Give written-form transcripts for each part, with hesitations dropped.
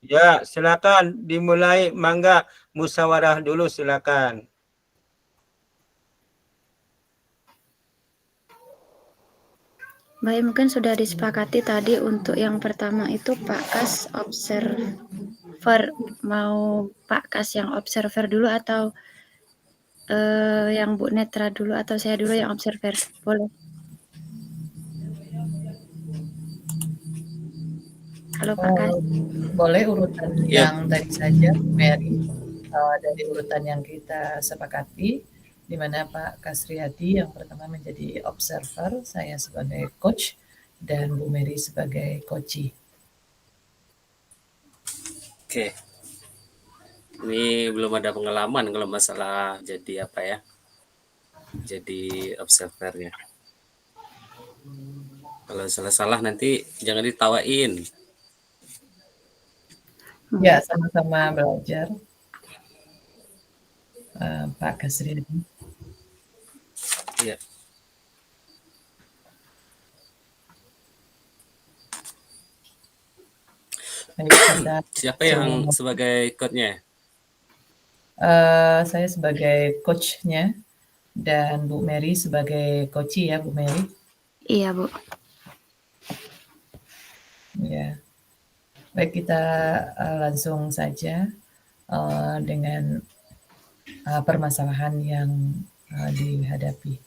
Ya, silakan dimulai. Mangga musyawarah dulu silakan. Baik, mungkin sudah disepakati tadi untuk yang pertama itu Pak Kas observer. Mau Pak Kas yang observer dulu atau yang Bu Netra dulu atau saya dulu yang observer? Boleh. Halo Pak Kas. Boleh urutan Ya, yang tadi saja, Mary, dari urutan yang kita sepakati, di mana Pak Kasriyadi yang pertama menjadi observer, saya sebagai coach, dan Bu Mary sebagai coachee. Oke. Ini belum ada pengalaman kalau masalah jadi apa ya? Jadi observernya. Kalau salah-salah nanti jangan ditawain. Ya, sama-sama belajar, Pak Kasriyadi. Ya. Siapa yang sebagai coach-nya? Saya sebagai coach-nya dan Bu Mary sebagai coachee ya, Bu Mary. Iya, Bu. Ya, baik kita langsung saja dengan permasalahan yang dihadapi.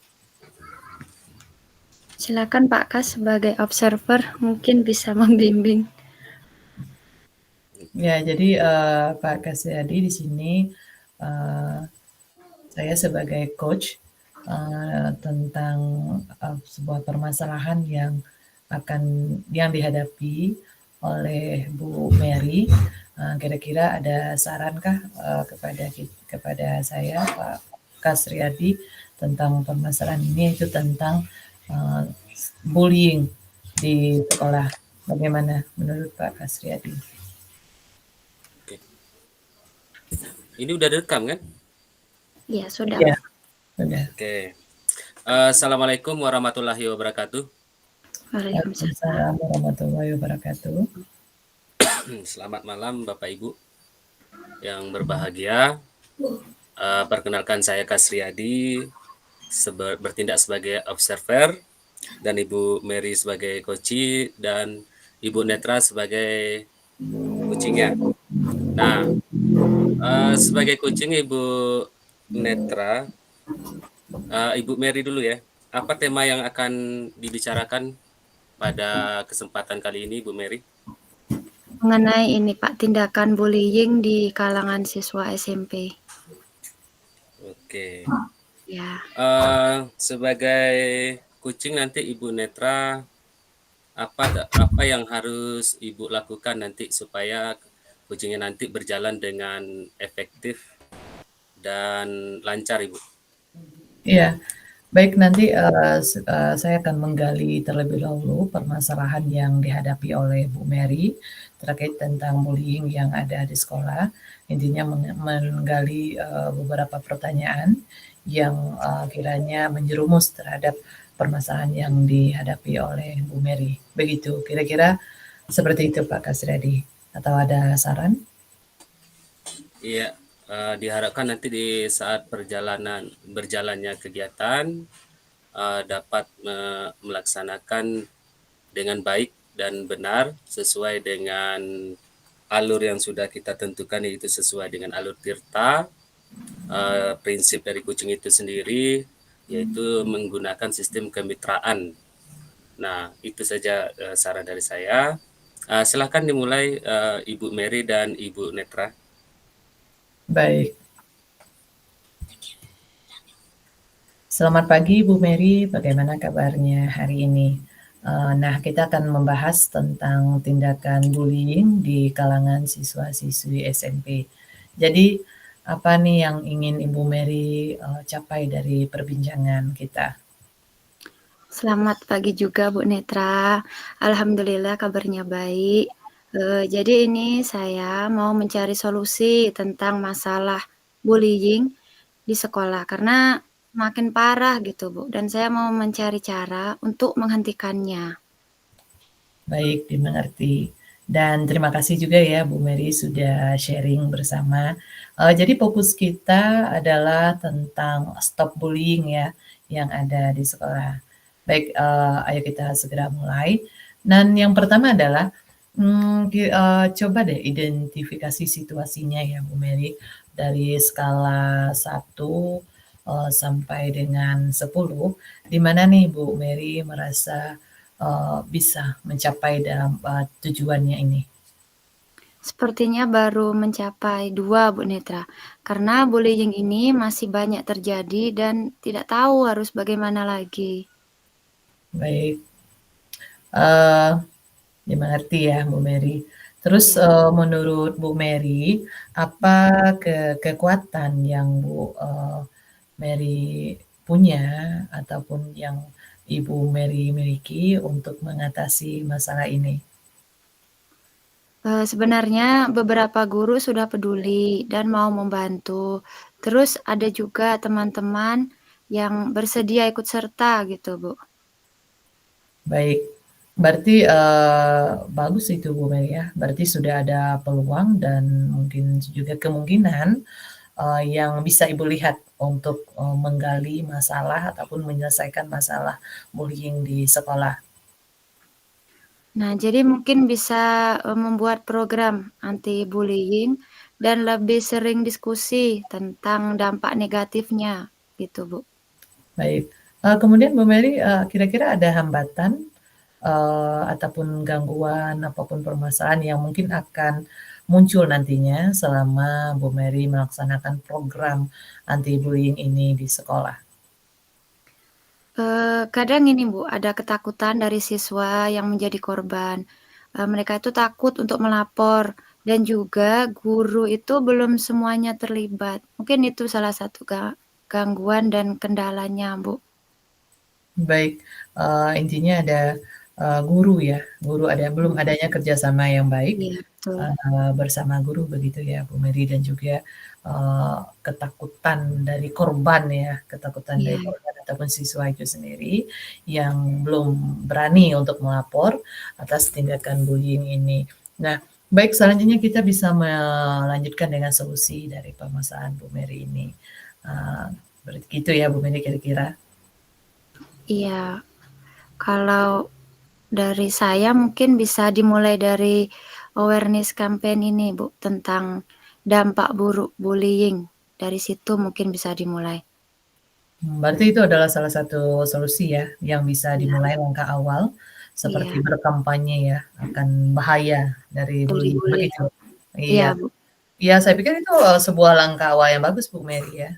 Silakan Pak Kas sebagai observer mungkin bisa membimbing. Ya, jadi Pak Kasyadi di sini saya sebagai coach tentang sebuah permasalahan yang dihadapi oleh Bu Mary. Kira-kira ada sarankah kepada saya Pak Kasriyadi tentang permasalahan ini, itu tentang bullying di sekolah. Bagaimana menurut Pak Kasriyadi? Oke. Ini udah direkam kan? Iya, sudah. Ya, sudah. Oke. Assalamualaikum warahmatullahi wabarakatuh. Waalaikumsalam warahmatullahi wabarakatuh. Selamat malam Bapak Ibu yang berbahagia. Perkenalkan saya Kasriyadi, bertindak sebagai observer, dan Ibu Mary sebagai coachee, dan Ibu Netra sebagai coachingnya. Nah, sebagai coaching Ibu Netra, Ibu Mary dulu ya. Apa tema yang akan dibicarakan pada kesempatan kali ini, Bu Mary? Mengenai ini Pak, tindakan bullying di kalangan siswa SMP. Oke. Ya. Sebagai coaching nanti Ibu Netra, apa yang harus Ibu lakukan nanti supaya coachingnya nanti berjalan dengan efektif dan lancar, Ibu? Iya, baik, nanti saya akan menggali terlebih dahulu permasalahan yang dihadapi oleh Bu Mary terkait tentang bullying yang ada di sekolah. Intinya menggali beberapa pertanyaan yang kiranya menjerumus terhadap permasalahan yang dihadapi oleh Bu Mary. Begitu, kira-kira seperti itu Pak Kasriyadi. Atau ada saran? Iya, diharapkan nanti di saat berjalannya kegiatan dapat melaksanakan dengan baik dan benar sesuai dengan alur yang sudah kita tentukan, yaitu sesuai dengan alur tirta. Prinsip dari coaching itu sendiri yaitu menggunakan sistem kemitraan. Nah, itu saja saran dari saya. Silakan dimulai Ibu Mary dan Ibu Netra. Baik. Selamat pagi Bu Mary, bagaimana kabarnya hari ini? Nah, kita akan membahas tentang tindakan bullying di kalangan siswa-siswi SMP. Jadi, apa nih yang ingin Ibu Mary capai dari perbincangan kita? Selamat pagi juga Bu Netra. Alhamdulillah kabarnya baik. Jadi ini saya mau mencari solusi tentang masalah bullying di sekolah karena makin parah gitu Bu. Dan saya mau mencari cara untuk menghentikannya. Baik, dimengerti. Dan terima kasih juga ya Bu Mary sudah sharing bersama. Jadi fokus kita adalah tentang stop bullying ya, yang ada di sekolah. Baik, ayo kita segera mulai. Dan yang pertama adalah, coba deh identifikasi situasinya ya Bu Mary, dari skala 1, sampai dengan 10, di mana nih Bu Mary merasa bisa mencapai dalam tujuannya ini? Sepertinya baru mencapai 2 Bu Netra, karena bullying ini masih banyak terjadi dan tidak tahu harus bagaimana lagi. Baik, uh, dimengerti ya Bu Mary. Terus Iya. menurut Bu Mary, apa kekuatan yang Bu Mary punya ataupun yang Ibu Mary miliki untuk mengatasi masalah ini? Sebenarnya beberapa guru sudah peduli dan mau membantu. Terus ada juga teman-teman yang bersedia ikut serta gitu, Bu. Baik, berarti bagus itu Bu Mary ya, berarti sudah ada peluang dan mungkin juga kemungkinan yang bisa Ibu lihat untuk menggali masalah ataupun menyelesaikan masalah bullying di sekolah. Nah, jadi mungkin bisa membuat program anti bullying dan lebih sering diskusi tentang dampak negatifnya gitu, Bu. Baik, kemudian Bu Mary, kira-kira ada hambatan ataupun gangguan apapun permasalahan yang mungkin akan muncul nantinya selama Bu Mary melaksanakan program anti bullying ini di sekolah? Kadang ini Bu, ada ketakutan dari siswa yang menjadi korban. Mereka itu takut untuk melapor dan juga guru itu belum semuanya terlibat. Mungkin itu salah satu gangguan dan kendalanya, Bu. Baik, intinya ada guru ya, belum adanya kerjasama yang baik Iya, betul. bersama guru begitu ya Bu Mary, dan juga ketakutan dari korban ya, ketakutan dari Iya. korban ataupun siswa itu sendiri yang belum berani untuk melapor atas tindakan bullying ini. Nah, baik, selanjutnya kita bisa melanjutkan dengan solusi dari permasalahan Bu Mary ini. Begitu ya Bu Mary kira-kira? Iya, kalau dari saya mungkin bisa dimulai dari awareness campaign ini, Bu, tentang dampak buruk bullying. Dari situ mungkin bisa dimulai. Berarti itu adalah salah satu solusi ya, yang bisa Iya. dimulai langkah awal, seperti Iya, berkampanye ya, akan bahaya dari dari bullying, bully ya. begitu? Iya, Iya. Bu. Iya, saya pikir itu sebuah langkah awal yang bagus Bu Mary ya,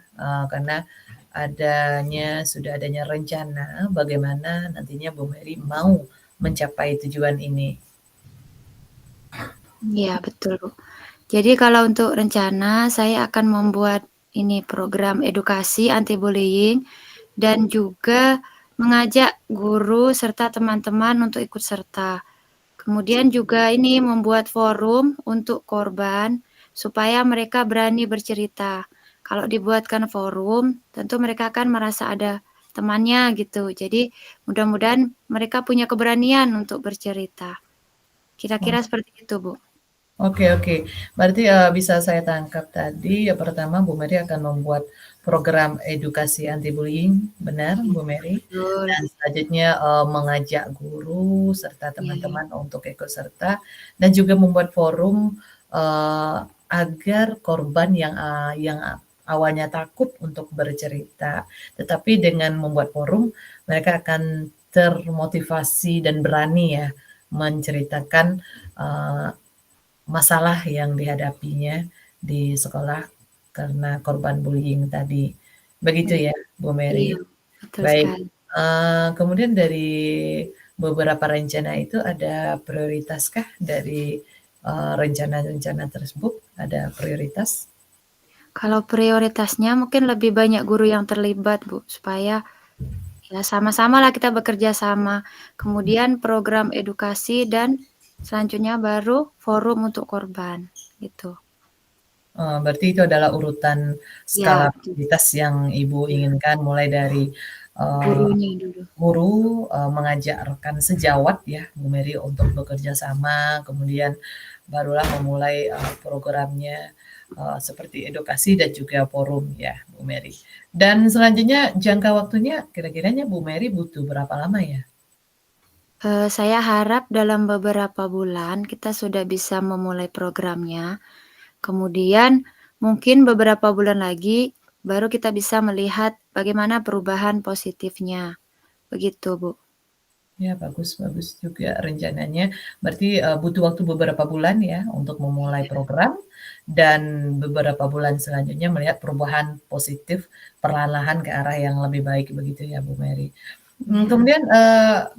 karena sudah adanya rencana bagaimana nantinya Bu Mary mau mencapai tujuan ini. Iya, betul, Bu. Jadi kalau untuk rencana, saya akan membuat ini program edukasi anti bullying dan juga mengajak guru serta teman-teman untuk ikut serta. Kemudian juga ini membuat forum untuk korban supaya mereka berani bercerita. Kalau dibuatkan forum, tentu mereka akan merasa ada temannya gitu. Jadi mudah-mudahan mereka punya keberanian untuk bercerita. Kira-kira seperti itu, Bu. Oke. Berarti, bisa saya tangkap tadi, pertama Bu Mary akan membuat program edukasi anti bullying, benar Bu Mary? Betul. Dan selanjutnya, mengajak guru serta Iya. teman-teman untuk ikut serta, dan juga membuat forum, agar korban yang awalnya takut untuk bercerita, tetapi dengan membuat forum, mereka akan termotivasi dan berani ya, menceritakan, masalah yang dihadapinya di sekolah karena korban bullying tadi. Begitu Iya. ya, Bu Iya, Mary? betul Baik, sekali. kemudian dari beberapa rencana itu ada prioritaskah dari, rencana-rencana tersebut? Ada prioritas? Kalau prioritasnya mungkin lebih banyak guru yang terlibat, Bu, supaya ya sama-samalah kita bekerja sama. Kemudian program edukasi dan selanjutnya baru forum untuk korban, gitu. Berarti itu adalah urutan Iya, skala betul. prioritas yang Ibu Iya. inginkan, mulai dari Gurunya dulu. guru mengajarkan sejawat ya Bu Mary untuk bekerja sama, kemudian barulah memulai programnya seperti edukasi dan juga forum ya Bu Mary. Dan selanjutnya jangka waktunya kira-kiranya Bu Mary butuh berapa lama ya? Saya harap dalam beberapa bulan kita sudah bisa memulai programnya. Kemudian mungkin beberapa bulan lagi baru kita bisa melihat bagaimana perubahan positifnya. Begitu, Bu. Ya, bagus juga rencananya. Berarti butuh waktu beberapa bulan ya untuk memulai program dan beberapa bulan selanjutnya melihat perubahan positif perlahan-lahan ke arah yang lebih baik begitu ya Bu Mary. Iya. Kemudian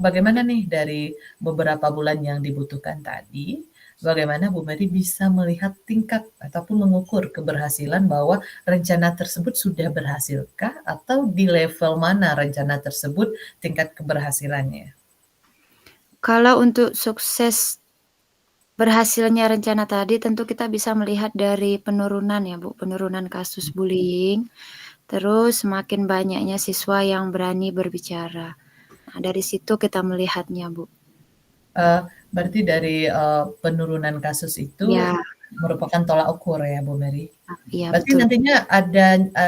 bagaimana nih dari beberapa bulan yang dibutuhkan tadi, bagaimana Bu Mary bisa melihat tingkat ataupun mengukur keberhasilan bahwa rencana tersebut sudah berhasilkah atau di level mana rencana tersebut tingkat keberhasilannya? Kalau untuk sukses berhasilnya rencana tadi tentu kita bisa melihat dari penurunan ya Bu, penurunan kasus bullying, terus semakin banyaknya siswa yang berani berbicara. Nah, dari situ kita melihatnya Bu. Berarti dari penurunan kasus itu Ya, merupakan tolak ukur ya Bu Mary? iya Berarti betul. nantinya ada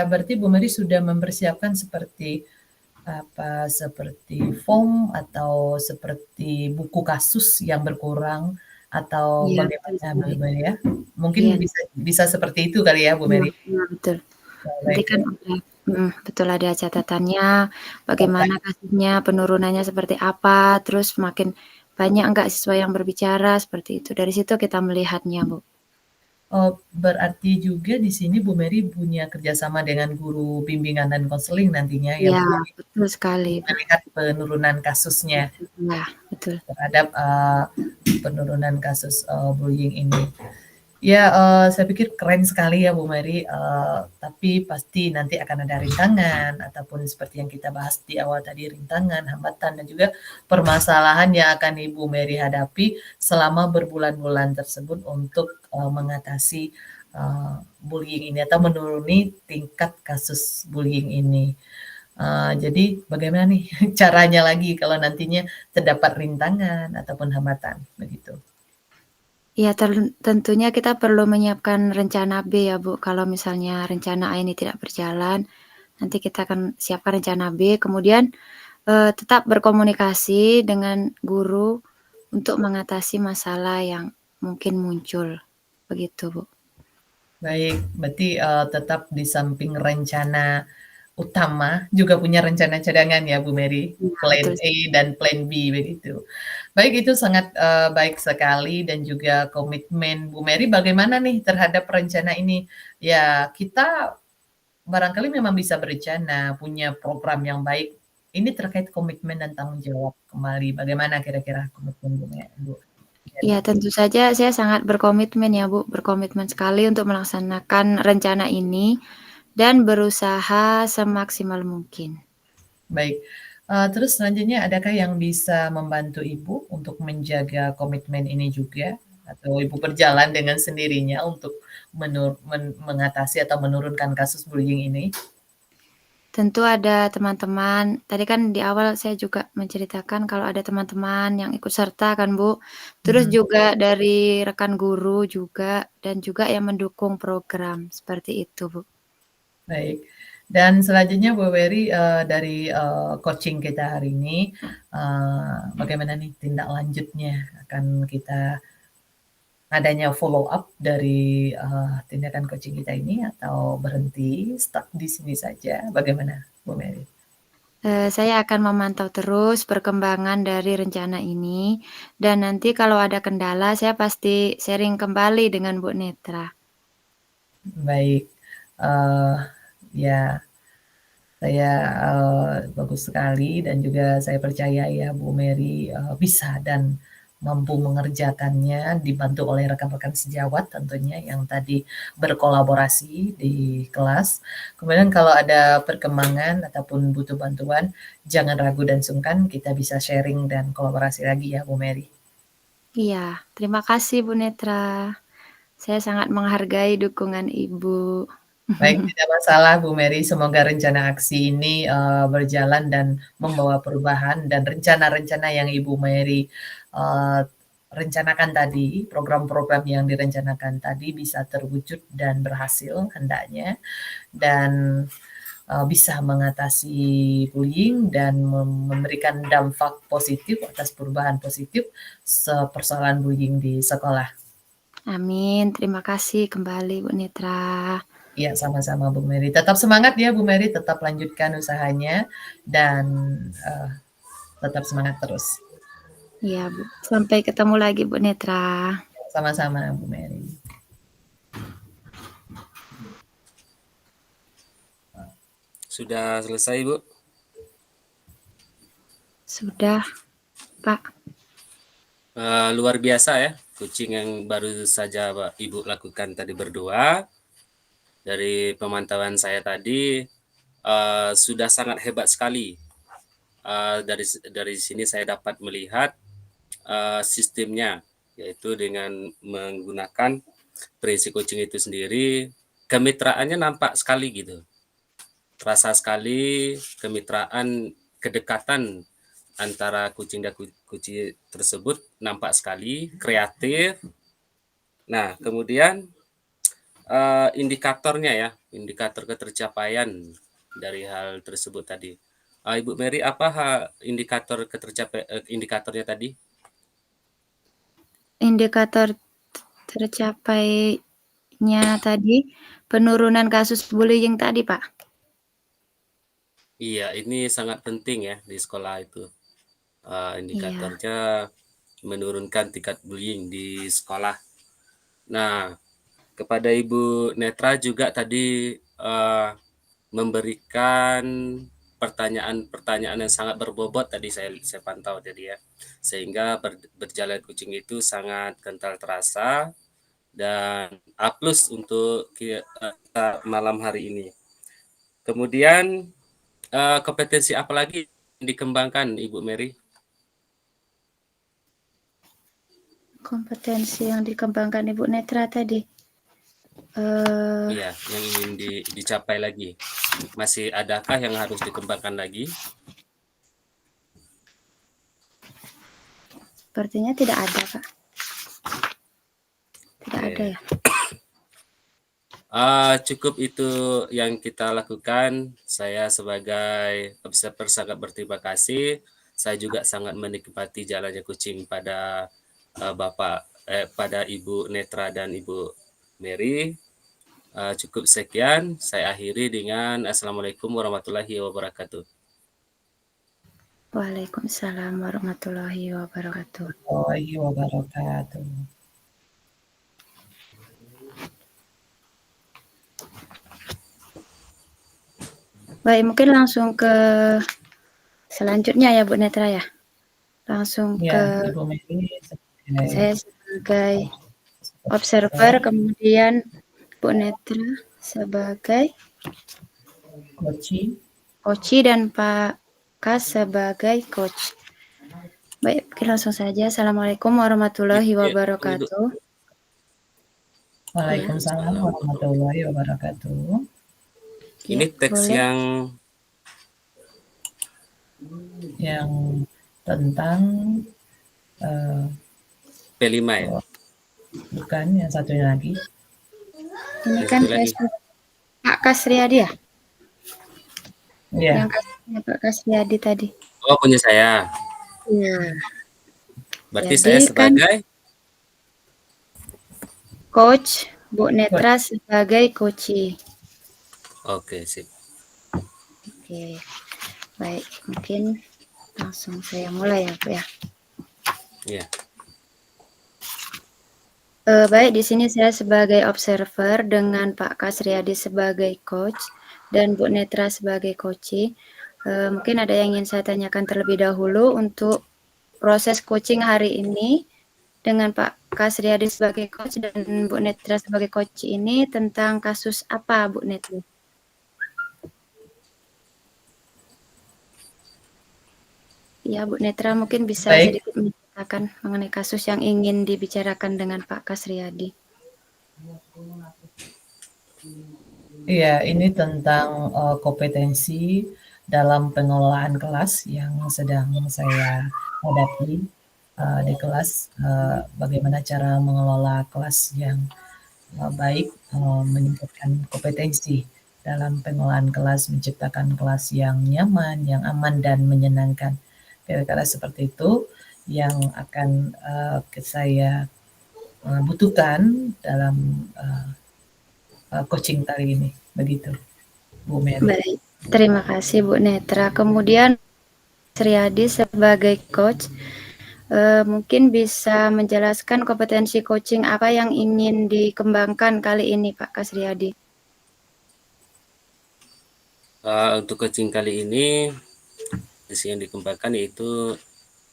berarti Bu Mary sudah mempersiapkan seperti seperti form atau seperti buku kasus yang berkurang atau Iya betul bagaimana Bu sekali. Mary ya? Mungkin Iya, bisa seperti itu kali ya Bu iya, Mary? iya betul. Nanti Baik, kan ada betul ada catatannya, bagaimana baik. kasusnya, penurunannya seperti apa, terus makin banyak enggak siswa yang berbicara, seperti itu. Dari situ kita melihatnya, Bu. Oh, berarti juga di sini Bu Mary punya kerjasama dengan guru bimbingan dan konseling nantinya ya Iya, Bu Mary? betul sekali, Bu. Melihat penurunan kasusnya Iya, betul. terhadap penurunan kasus bullying ini. Ya, saya pikir keren sekali ya Bu Mary, tapi pasti nanti akan ada rintangan ataupun seperti yang kita bahas di awal tadi, rintangan, hambatan, dan juga permasalahan yang akan Ibu Mary hadapi selama berbulan-bulan tersebut untuk mengatasi bullying ini atau menuruni tingkat kasus bullying ini. Jadi bagaimana nih caranya lagi kalau nantinya terdapat rintangan ataupun hambatan, begitu? Ya, tentunya kita perlu menyiapkan rencana B ya, Bu. Kalau misalnya rencana A ini tidak berjalan, nanti kita akan siapkan rencana B, kemudian tetap berkomunikasi dengan guru untuk mengatasi masalah yang mungkin muncul, begitu, Bu. Baik, berarti tetap di samping rencana utama juga punya rencana cadangan ya Bu Mary, Iya, plan betul. A dan plan B begitu. Baik, itu sangat baik sekali dan juga komitmen Bu Mary bagaimana nih terhadap rencana ini? Ya, kita barangkali memang bisa berencana, punya program yang baik. Ini terkait komitmen dan tanggung jawab kembali. Bagaimana kira-kira komitmen Bu Mary? Ya, tentu saja saya sangat berkomitmen ya, Bu, berkomitmen sekali untuk melaksanakan rencana ini dan berusaha semaksimal mungkin. Baik, terus selanjutnya adakah yang bisa membantu Ibu untuk menjaga komitmen ini juga? Atau Ibu berjalan dengan sendirinya untuk mengatasi atau menurunkan kasus bullying ini? Tentu ada teman-teman, tadi kan di awal saya juga menceritakan kalau ada teman-teman yang ikut serta kan, Bu. Terus Mhm, juga dari rekan guru juga, dan juga yang mendukung program, seperti itu, Bu. baik. Dan selanjutnya Bu Wery, dari, coaching kita hari ini, bagaimana nih tindak lanjutnya? Akan kita adanya follow up dari, tindakan coaching kita ini atau berhenti, stuck di sini saja, bagaimana Bu Mary? Saya akan memantau terus perkembangan dari rencana ini, dan nanti kalau ada kendala saya pasti sharing kembali dengan Bu Netra. Baik, eee, ya saya, bagus sekali dan juga saya percaya ya Bu Mary, bisa dan mampu mengerjakannya dibantu oleh rekan-rekan sejawat tentunya yang tadi berkolaborasi di kelas. Kemudian kalau ada perkembangan ataupun butuh bantuan, jangan ragu dan sungkan, kita bisa sharing dan kolaborasi lagi ya Bu Mary. Iya, terima kasih Bu Netra. Saya sangat menghargai dukungan Ibu. Baik, tidak masalah Bu Mary, semoga rencana aksi ini, berjalan dan membawa perubahan dan rencana-rencana yang Ibu Mary, eee, rencanakan tadi, program-program yang direncanakan tadi bisa terwujud dan berhasil hendaknya dan, bisa mengatasi bullying dan memberikan dampak positif atas perubahan positif persoalan bullying di sekolah. Amin. Terima kasih kembali Bu Netra. Iya, sama-sama Bu Mary. Tetap semangat ya Bu Mary, tetap lanjutkan usahanya dan, tetap semangat terus. Iya, Bu. Sampai ketemu lagi Bu Netra. Sama-sama Bu Mary. Sudah selesai, Bu? Sudah, Pak. Luar biasa ya, kucing yang baru saja Ibu lakukan tadi berdua. Dari pemantauan saya tadi, sudah sangat hebat sekali. Dari sini saya dapat melihat sistemnya, yaitu dengan menggunakan prinsip kucing itu sendiri, kemitraannya nampak sekali gitu. Terasa sekali kemitraan, kedekatan antara kucing dan kucing tersebut nampak sekali, kreatif. Nah, kemudian indikatornya ya, indikator ketercapaian dari hal tersebut tadi. Ibu Mary, apa indikator indikatornya tadi? Indikator tercapainya tadi penurunan kasus bullying tadi, Pak. Iya, ini sangat penting ya di sekolah itu. Indikatornya menurunkan tingkat bullying di sekolah. Nah, kepada Ibu Netra juga tadi memberikan pertanyaan-pertanyaan yang sangat berbobot tadi saya pantau jadi ya, sehingga berjalan kucing itu sangat kental terasa dan A+ untuk kita malam hari ini. Kemudian kompetensi apa lagi yang dikembangkan Ibu Mary? Kompetensi yang dikembangkan Ibu Netra tadi. Iya, yang ingin dicapai lagi. Masih adakah yang harus dikembangkan lagi? Sepertinya tidak ada, Pak. Tidak Oke. ada ya. Cukup itu yang kita lakukan. Saya sebagai observer sangat berterima kasih. Saya juga sangat menikmati jalannya kucing pada pada Ibu Netra dan Ibu Mary. Cukup sekian. Saya akhiri dengan Assalamualaikum warahmatullahi wabarakatuh. Waalaikumsalam warahmatullahi wabarakatuh. Warahmatullahi wabarakatuh. Baik, mungkin langsung ke selanjutnya ya Bu Netra ya. Langsung Ya, ke Ibu Mary saya sebagai observer, kemudian Bu Netra sebagai coach dan Pak Kas sebagai coach. Baik, langsung saja. Assalamualaikum warahmatullahi wabarakatuh. Waalaikumsalam warahmatullahi wabarakatuh. Ini teks boleh. yang tentang P5 ya? Bukan, yang satunya lagi. Ini kan Pak Kasriyadi ya? Iya. Yang kasihnya Pak Kasriyadi tadi. Oh, punya saya. Iya. Berarti Jadi saya sebagai coach, Bu Netra sebagai coach. Oke, sip. Oke. Baik, mungkin langsung saya mulai ya, Bu ya. Iya. Baik, di sini saya sebagai observer dengan Pak Kasriyadi sebagai coach dan Bu Netra sebagai coach. Mungkin ada yang ingin saya tanyakan terlebih dahulu untuk proses coaching hari ini dengan Pak Kasriyadi sebagai coach dan Bu Netra sebagai coach ini tentang kasus apa, Bu Netra? Ya, Bu Netra mungkin bisa sedikit menceritakan mengenai kasus yang ingin dibicarakan dengan Pak Kasriyadi. Iya, ini tentang kompetensi dalam pengelolaan kelas yang sedang saya hadapi di kelas. Bagaimana cara mengelola kelas yang baik, meningkatkan kompetensi dalam pengelolaan kelas, menciptakan kelas yang nyaman, yang aman dan menyenangkan. Kira-kira seperti itu yang akan saya butuhkan dalam coaching kali ini. Begitu, Bu Mary. Baik, terima kasih Bu Netra. Kemudian Sriadi sebagai coach mungkin bisa menjelaskan kompetensi coaching apa yang ingin dikembangkan kali ini Pak Kasriyadi. Untuk coaching kali ini yang dikembangkan yaitu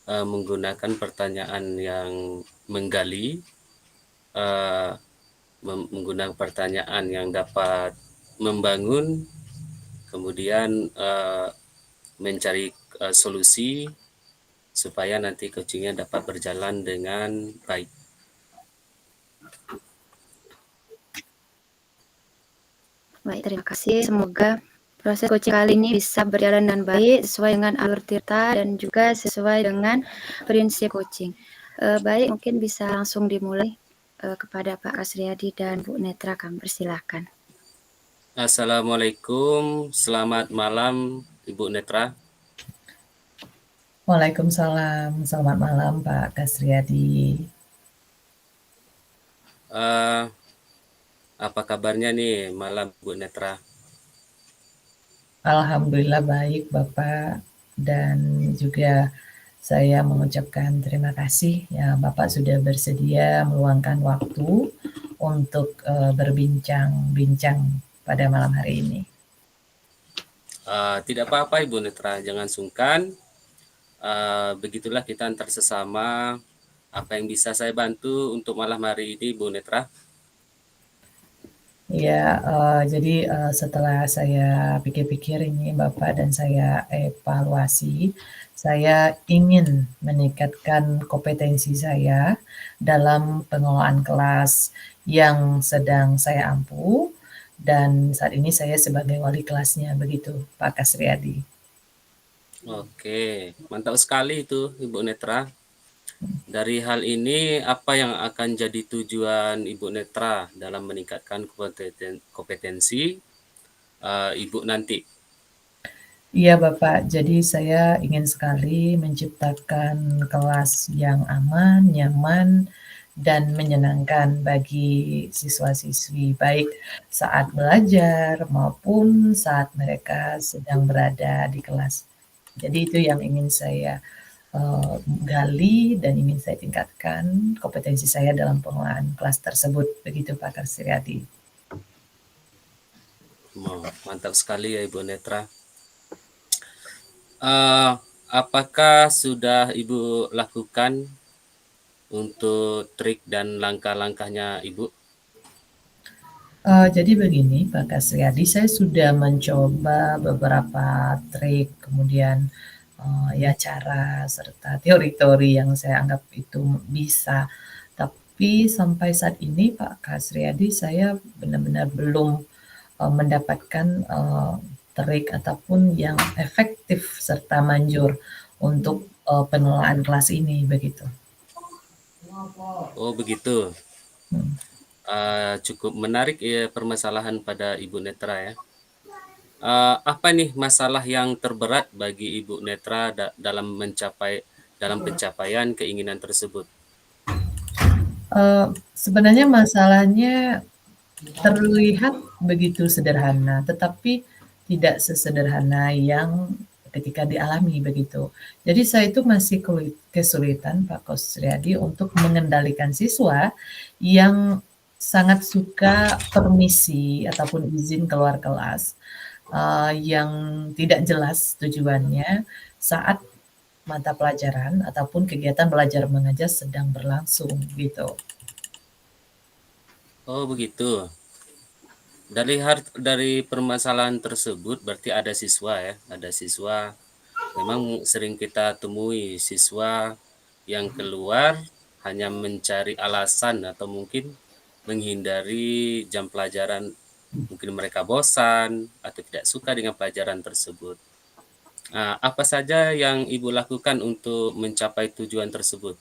menggunakan pertanyaan yang menggali, menggunakan pertanyaan yang dapat membangun, kemudian mencari solusi supaya nanti coachingnya dapat berjalan dengan baik. Baik, terima kasih. Semoga proses coaching kali ini bisa berjalan dengan baik sesuai dengan alur tirta dan juga sesuai dengan prinsip coaching. Baik, mungkin bisa langsung dimulai kepada Pak Kasriyadi dan Bu Netra, kami persilahkan. Assalamualaikum, selamat malam Ibu Netra. Waalaikumsalam, selamat malam Pak Kasriyadi. Apa kabarnya nih malam Bu Netra? Alhamdulillah baik Bapak, dan juga saya mengucapkan terima kasih ya Bapak sudah bersedia meluangkan waktu untuk berbincang-bincang pada malam hari ini. Tidak apa-apa Ibu Netra, jangan sungkan. Begitulah kita antar sesama. Apa yang bisa saya bantu untuk malam hari ini Bu Netra? Ya, jadi setelah saya pikir-pikir ini Bapak dan saya evaluasi, saya ingin meningkatkan kompetensi saya dalam pengelolaan kelas yang sedang saya ampu, dan saat ini saya sebagai wali kelasnya, begitu Pak Kasriyadi. Oke, mantap sekali itu Ibu Netra. Dari hal ini, apa yang akan jadi tujuan Ibu Netra dalam meningkatkan kompetensi Ibu nanti? Iya Bapak, jadi saya ingin sekali menciptakan kelas yang aman, nyaman, dan menyenangkan bagi siswa-siswi, baik saat belajar maupun saat mereka sedang berada di kelas. Jadi itu yang ingin saya gali dan ingin saya tingkatkan kompetensi saya dalam pengelolaan kelas tersebut. Begitu Pak Kasriyadi. Mantap sekali ya Ibu Netra. Apakah sudah Ibu lakukan untuk trik dan langkah-langkahnya Ibu? Jadi begini Pak Kasriyadi, saya sudah mencoba beberapa trik, kemudian ya cara serta teori-teori yang saya anggap itu bisa. Tapi sampai saat ini Pak Kasriyadi, saya benar-benar belum mendapatkan trik ataupun yang efektif serta manjur untuk pengelolaan kelas ini, begitu. Oh begitu. Hmm. Cukup menarik ya permasalahan pada Ibu Netra ya. Apa nih masalah yang terberat bagi Ibu Netra dalam pencapaian keinginan tersebut? Sebenarnya masalahnya terlihat begitu sederhana, tetapi tidak sesederhana yang ketika dialami begitu. Jadi saya itu masih kesulitan Pak Kasriyadi untuk mengendalikan siswa yang sangat suka permisi ataupun izin keluar kelas yang tidak jelas tujuannya saat mata pelajaran ataupun kegiatan belajar mengajar sedang berlangsung gitu. Oh begitu. Dari permasalahan tersebut berarti ada siswa ya, memang sering kita temui siswa yang keluar hanya mencari alasan atau mungkin menghindari jam pelajaran Mungkin mereka bosan atau tidak suka dengan pelajaran tersebut. Apa saja yang Ibu lakukan untuk mencapai tujuan tersebut?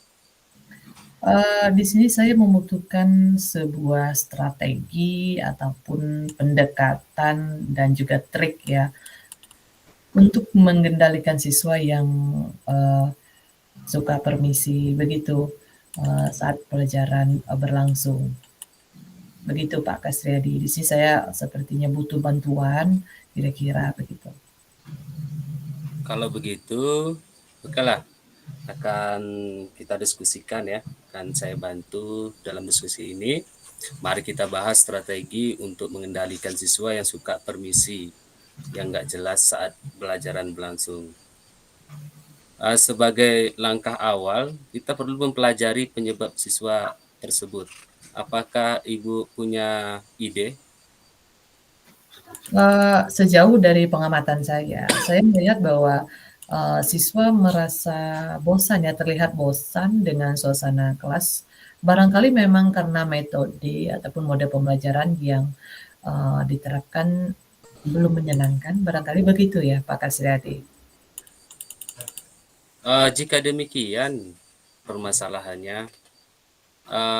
Di sini saya membutuhkan sebuah strategi ataupun pendekatan dan juga trik ya, untuk mengendalikan siswa yang, suka permisi begitu, saat pelajaran, berlangsung. Begitu Pak Kasriadi, di sini saya sepertinya butuh bantuan, kira-kira begitu. Kalau begitu, okelah, akan kita diskusikan ya, akan saya bantu dalam diskusi ini. Mari kita bahas strategi untuk mengendalikan siswa yang suka permisi, yang nggak jelas saat pelajaran berlangsung. Sebagai langkah awal, kita perlu mempelajari penyebab siswa tersebut. Apakah Ibu punya ide? Sejauh dari pengamatan saya melihat bahwa, siswa merasa bosan ya, terlihat bosan dengan suasana kelas. Barangkali memang karena metode ataupun mode pembelajaran yang, diterapkan belum menyenangkan, barangkali begitu ya Pak Kasriadi? Jika demikian permasalahannya,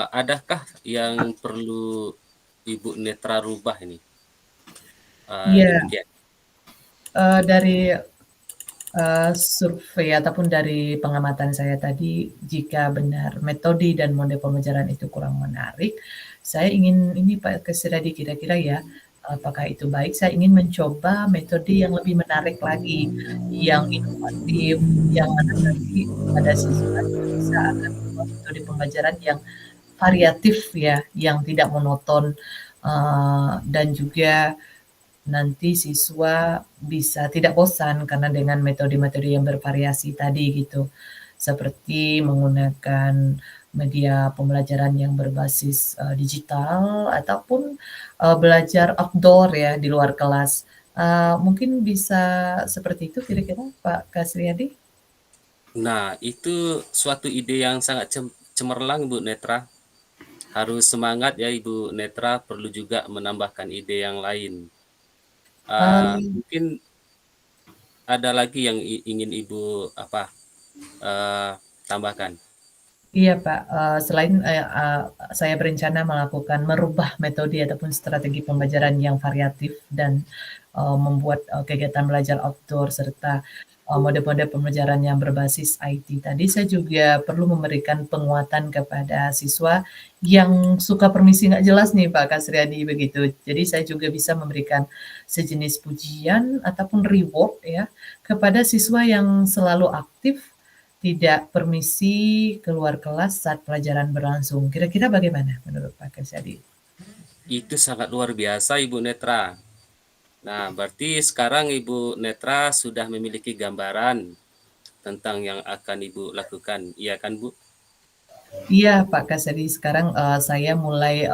adakah yang perlu Ibu Netra rubah ini? Iya, Demikian. dari, survei ataupun dari pengamatan saya tadi, jika benar metode dan mode pembelajaran itu kurang menarik, saya ingin ini Pak Kasriadi kira-kira ya, apakah itu baik? Saya ingin mencoba metode yang lebih menarik lagi, yang inovatif, yang mana nanti pada siswa juga bisa akan membuat metode pembelajaran yang variatif ya, yang tidak monoton, dan juga nanti siswa bisa tidak bosan karena dengan metode-metode yang bervariasi tadi gitu. Seperti menggunakan media pembelajaran yang berbasis, digital ataupun, belajar outdoor ya di luar kelas. Mungkin bisa seperti itu kira-kira Pak Kasriadi? Nah, itu suatu ide yang sangat cemerlang Ibu Netra. Harus semangat ya Ibu Netra, perlu juga menambahkan ide yang lain. Eee Mungkin ada lagi yang ingin Ibu tambahkan? Iya Pak, selain, saya berencana merubah metode ataupun strategi pembelajaran yang variatif dan, membuat, kegiatan belajar outdoor serta, mode-mode pembelajaran yang berbasis IT tadi, saya juga perlu memberikan penguatan kepada siswa yang suka permisi nggak jelas nih Pak Kasriadi, begitu. Jadi saya juga bisa memberikan sejenis pujian ataupun reward ya, kepada siswa yang selalu aktif tidak permisi keluar kelas saat pelajaran berlangsung. Kira-kira bagaimana menurut Pak Kasriadi? Itu sangat luar biasa Ibu Netra. Nah, berarti sekarang Ibu Netra sudah memiliki gambaran tentang yang akan Ibu lakukan, iya kan Bu? Iya Pak Kasriadi, sekarang, saya mulai,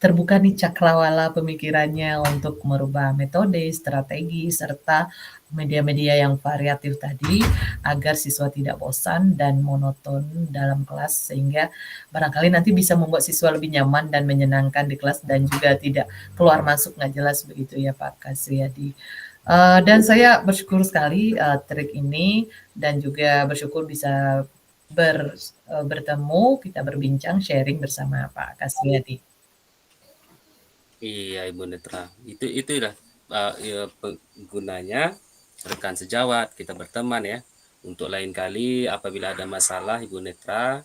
terbuka nih cakrawala pemikirannya untuk merubah metode, strategi, serta media-media yang variatif tadi, agar siswa tidak bosan dan monoton dalam kelas, sehingga barangkali nanti bisa membuat siswa lebih nyaman dan menyenangkan di kelas dan juga tidak keluar masuk nggak jelas begitu ya Pak Kasriadi. Dan saya bersyukur sekali, trik ini dan juga bersyukur bisa bertemu, kita berbincang, sharing bersama Pak Kasriadi. Iya Ibu Netra, itu udah ya, gunanya rekan sejawat, kita berteman ya. Untuk lain kali apabila ada masalah Ibu Netra,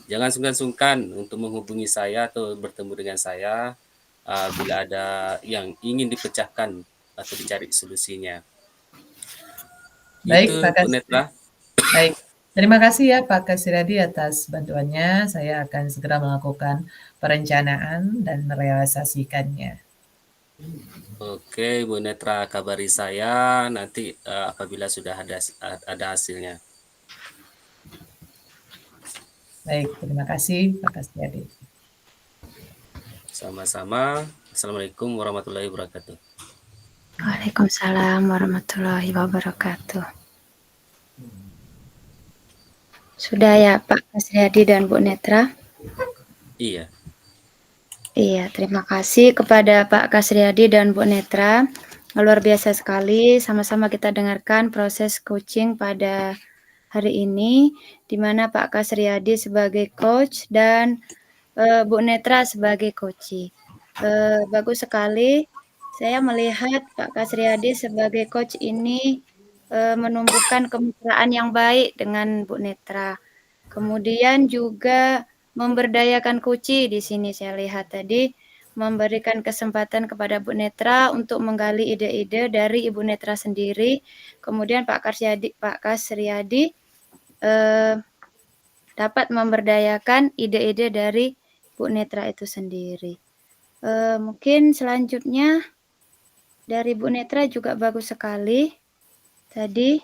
jangan sungkan-sungkan untuk menghubungi saya atau bertemu dengan saya bila ada yang ingin dipecahkan atau dicari solusinya. Baik Itu Pak Bu Netra. Baik, terima kasih ya Pak Kasriadi atas bantuannya. Saya akan segera melakukan perencanaan dan merealisasikannya. Oke Bu Netra, kabari saya nanti apabila sudah ada hasilnya. Baik, terima kasih Pak Kasriadi. Sama-sama. Assalamualaikum warahmatullahi wabarakatuh. Waalaikumsalam warahmatullahi wabarakatuh. Sudah ya Pak Kasriadi dan Bu Netra? Iya. Iya, terima kasih kepada Pak Kasriyadi dan Bu Netra. Luar biasa sekali, sama-sama kita dengarkan proses coaching pada hari ini, di mana Pak Kasriyadi sebagai coach dan Bu Netra sebagai coach. Bagus sekali, saya melihat Pak Kasriyadi sebagai coach ini menumbuhkan kemesraan yang baik dengan Bu Netra. Kemudian juga memberdayakan Kuci di sini saya lihat tadi, memberikan kesempatan kepada Bu Netra untuk menggali ide-ide dari Ibu Netra sendiri. Kemudian Pak Kasriyadi dapat memberdayakan ide-ide dari Bu Netra itu sendiri. Mungkin selanjutnya dari Bu Netra juga bagus sekali tadi.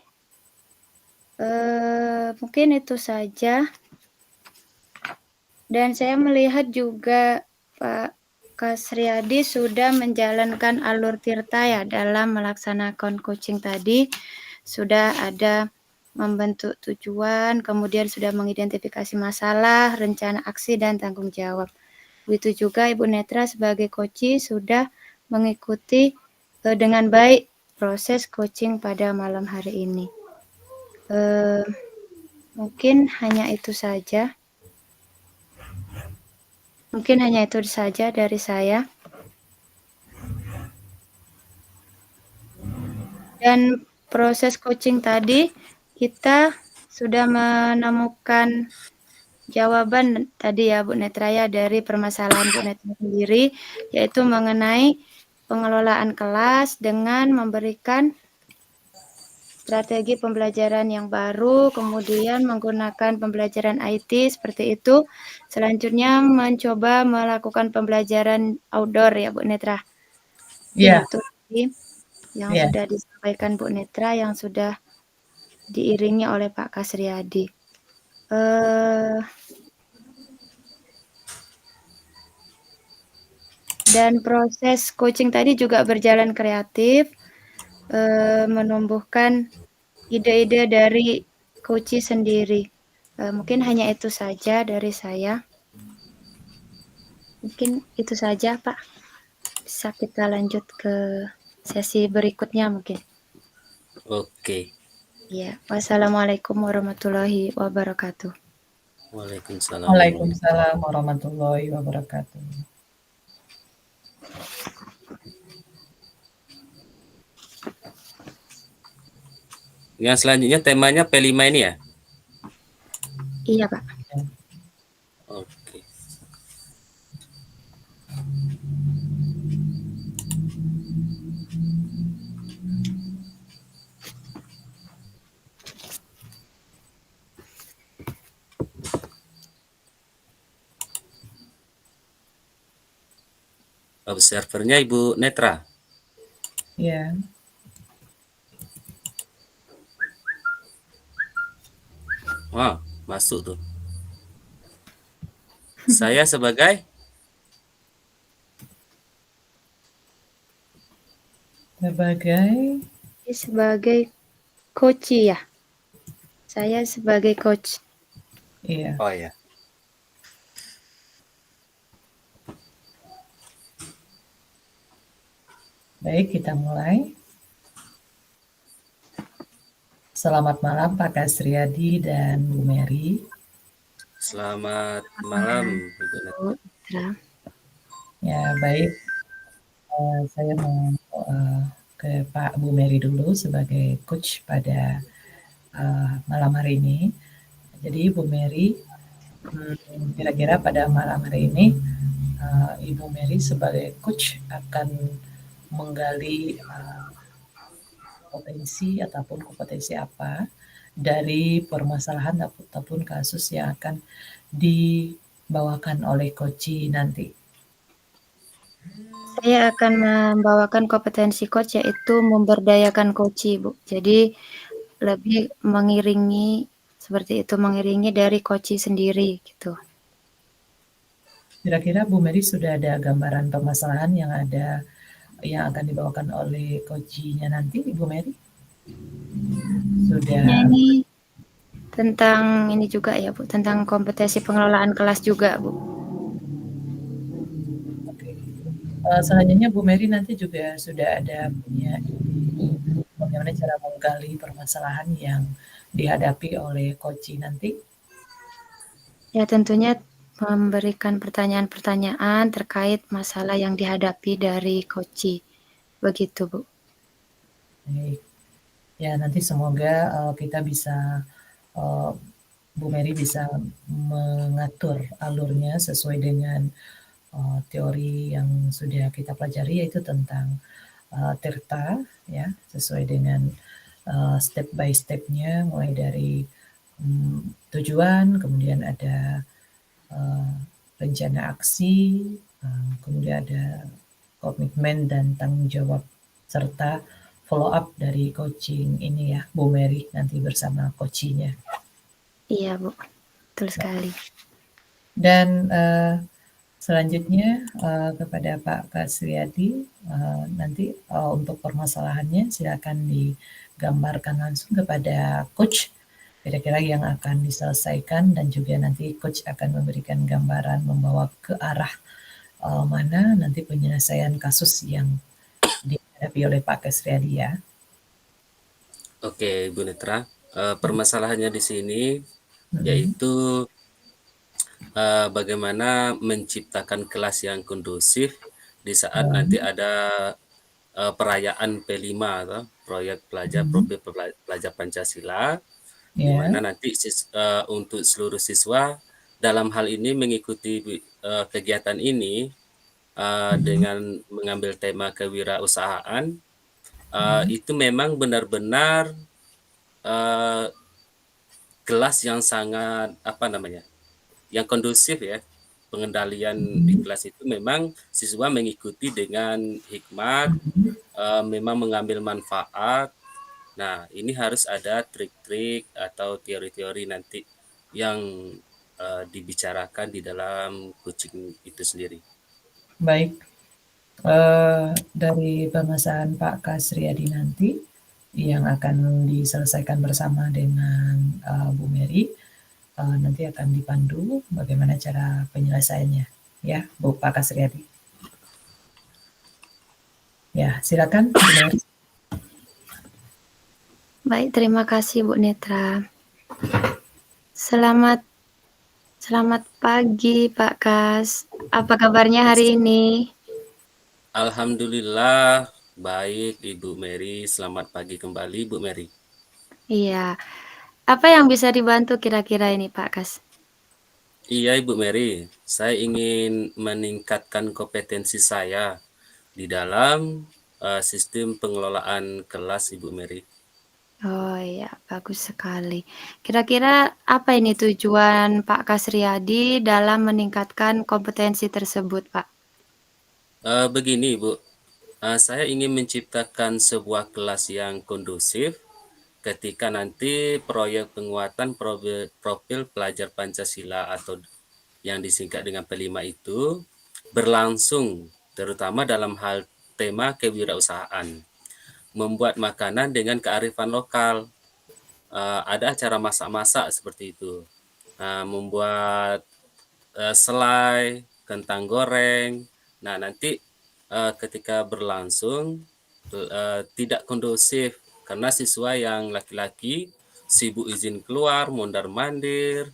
Mungkin itu saja. Dan saya melihat juga Pak Kasriyadi sudah menjalankan alur tirta ya dalam melaksanakan coaching tadi. Sudah ada membentuk tujuan, kemudian sudah mengidentifikasi masalah, rencana aksi, dan tanggung jawab. Begitu juga Ibu Netra sebagai coach sudah mengikuti dengan baik proses coaching pada malam hari ini. Mungkin hanya itu saja. Mungkin hanya itu saja dari saya. Dan proses coaching tadi, kita sudah menemukan jawaban tadi ya Bu Netra ya dari permasalahan Bu Netra sendiri, yaitu mengenai pengelolaan kelas dengan memberikan strategi pembelajaran yang baru, kemudian menggunakan pembelajaran IT seperti itu. Selanjutnya mencoba melakukan pembelajaran outdoor ya Bu Netra. Iya. Itu yang sudah disampaikan Bu Netra, yang sudah diiringi oleh Pak Kasriyadi. Dan proses coaching tadi juga berjalan kreatif, menumbuhkan ide-ide dari coach sendiri. Mungkin hanya itu saja dari saya. Mungkin itu saja Pak. Bisa kita lanjut ke sesi berikutnya mungkin. Oke. Ya, wassalamualaikum warahmatullahi wabarakatuh. Waalaikumsalam. Waalaikumsalam warahmatullahi wabarakatuh. Yang selanjutnya temanya P5 ini ya? Iya, Pak. Oke. Observernya Ibu Netra. Ya. Wah, masuk tuh. Saya sebagai coach ya. Saya sebagai coach. Iya. Oh ya. Baik, kita mulai. Selamat malam Pak Kasriyadi dan Bu Mary. Selamat malam Ibu Netra. Ya, baik. Saya mau ke Pak Bu Mary dulu sebagai coach pada malam hari ini. Jadi Bu Mary, kira-kira pada malam hari ini Ibu Mary sebagai coach akan menggali potensi ataupun kompetensi apa dari permasalahan ataupun kasus yang akan dibawakan oleh coach nanti. Saya akan membawakan kompetensi coach yaitu memberdayakan coach, Bu. Jadi lebih mengiringi seperti itu, mengiringi dari coach sendiri gitu. Kira-kira Bu Mary sudah ada gambaran permasalahan yang akan dibawakan oleh coach-nya nanti, Ibu Mary? Sudah. Ini tentang ini juga ya Bu, tentang kompetensi pengelolaan kelas juga Bu. Selanjutnya Bu Mary nanti juga sudah ada punya bagaimana cara menggali permasalahan yang dihadapi oleh Koci nanti? Ya tentunya memberikan pertanyaan-pertanyaan terkait masalah yang dihadapi dari Koci. Begitu, Bu. Baik. Ya nanti semoga kita bisa Bu Mary bisa mengatur alurnya sesuai dengan teori yang sudah kita pelajari, yaitu tentang tirta, ya, sesuai dengan step by step-nya, mulai dari tujuan, kemudian ada rencana aksi, kemudian ada komitmen dan tanggung jawab, serta follow up dari coaching ini ya, Bu Mary nanti bersama coachingnya. Iya, Bu. Betul sekali. Dan selanjutnya kepada Pak Kasriyadi, nanti untuk permasalahannya silakan digambarkan langsung kepada coach kira-kira yang akan diselesaikan, dan juga nanti coach akan memberikan gambaran membawa ke arah mana nanti penyelesaian kasus yang dihadapi oleh Pak Kasriyadi ya. Oke, Bu Netra. Permasalahannya di sini yaitu bagaimana menciptakan kelas yang kondusif di saat nanti ada perayaan P5 atau proyek pelajar profil pelajar Pancasila, di mana nanti untuk seluruh siswa dalam hal ini mengikuti kegiatan ini dengan mengambil tema kewirausahaan, itu memang benar-benar kelas yang sangat yang kondusif ya. Pengendalian di kelas itu memang siswa mengikuti dengan hikmat, memang mengambil manfaat. Nah, ini harus ada trik-trik atau teori-teori nanti yang dibicarakan di dalam coaching itu sendiri. Baik, dari pembahasan Pak Kasriyadi nanti yang akan diselesaikan bersama dengan Bu Mary, nanti akan dipandu bagaimana cara penyelesaiannya, ya, Bu Pak Kasriyadi. Ya, silakan Bu Mary. Baik, terima kasih Bu Netra. Selamat pagi Pak Kas. Apa kabarnya hari ini? Alhamdulillah baik Ibu Mary. Selamat pagi kembali Bu Mary. Iya. Apa yang bisa dibantu kira-kira ini Pak Kas? Iya Ibu Mary, saya ingin meningkatkan kompetensi saya di dalam sistem pengelolaan kelas Ibu Mary. Oh iya, bagus sekali. Kira-kira apa ini tujuan Pak Kasriyadi dalam meningkatkan kompetensi tersebut, Pak? Begini Bu, saya ingin menciptakan sebuah kelas yang kondusif ketika nanti proyek penguatan profil pelajar Pancasila atau yang disingkat dengan P5 itu berlangsung, terutama dalam hal tema kewirausahaan. Membuat makanan dengan kearifan lokal. Ada acara masak-masak seperti itu. Membuat selai, kentang goreng. Nah, nanti ketika berlangsung tidak kondusif karena siswa yang laki-laki sibuk izin keluar, mondar-mandir.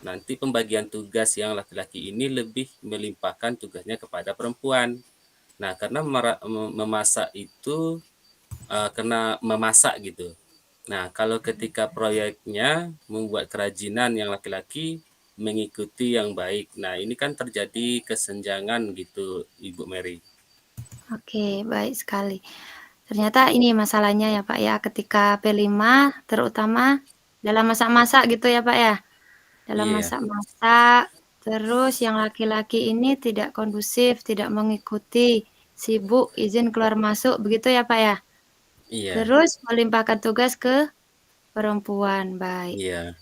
Nanti pembagian tugas yang laki-laki ini lebih melimpahkan tugasnya kepada perempuan. Nah, karena memasak itu kena memasak gitu. Nah, kalau ketika proyeknya membuat kerajinan yang laki-laki mengikuti yang baik. Nah, ini kan terjadi kesenjangan gitu, Ibu Mary. Oke, baik sekali. Ternyata ini masalahnya ya Pak ya, ketika P5 terutama dalam masak-masak gitu ya Pak ya? Dalam masak-masak, terus yang laki-laki ini tidak kondusif, tidak mengikuti, sibuk, izin keluar masuk, begitu ya Pak ya? Iya. Terus melimpahkan tugas ke perempuan, baik. Iya.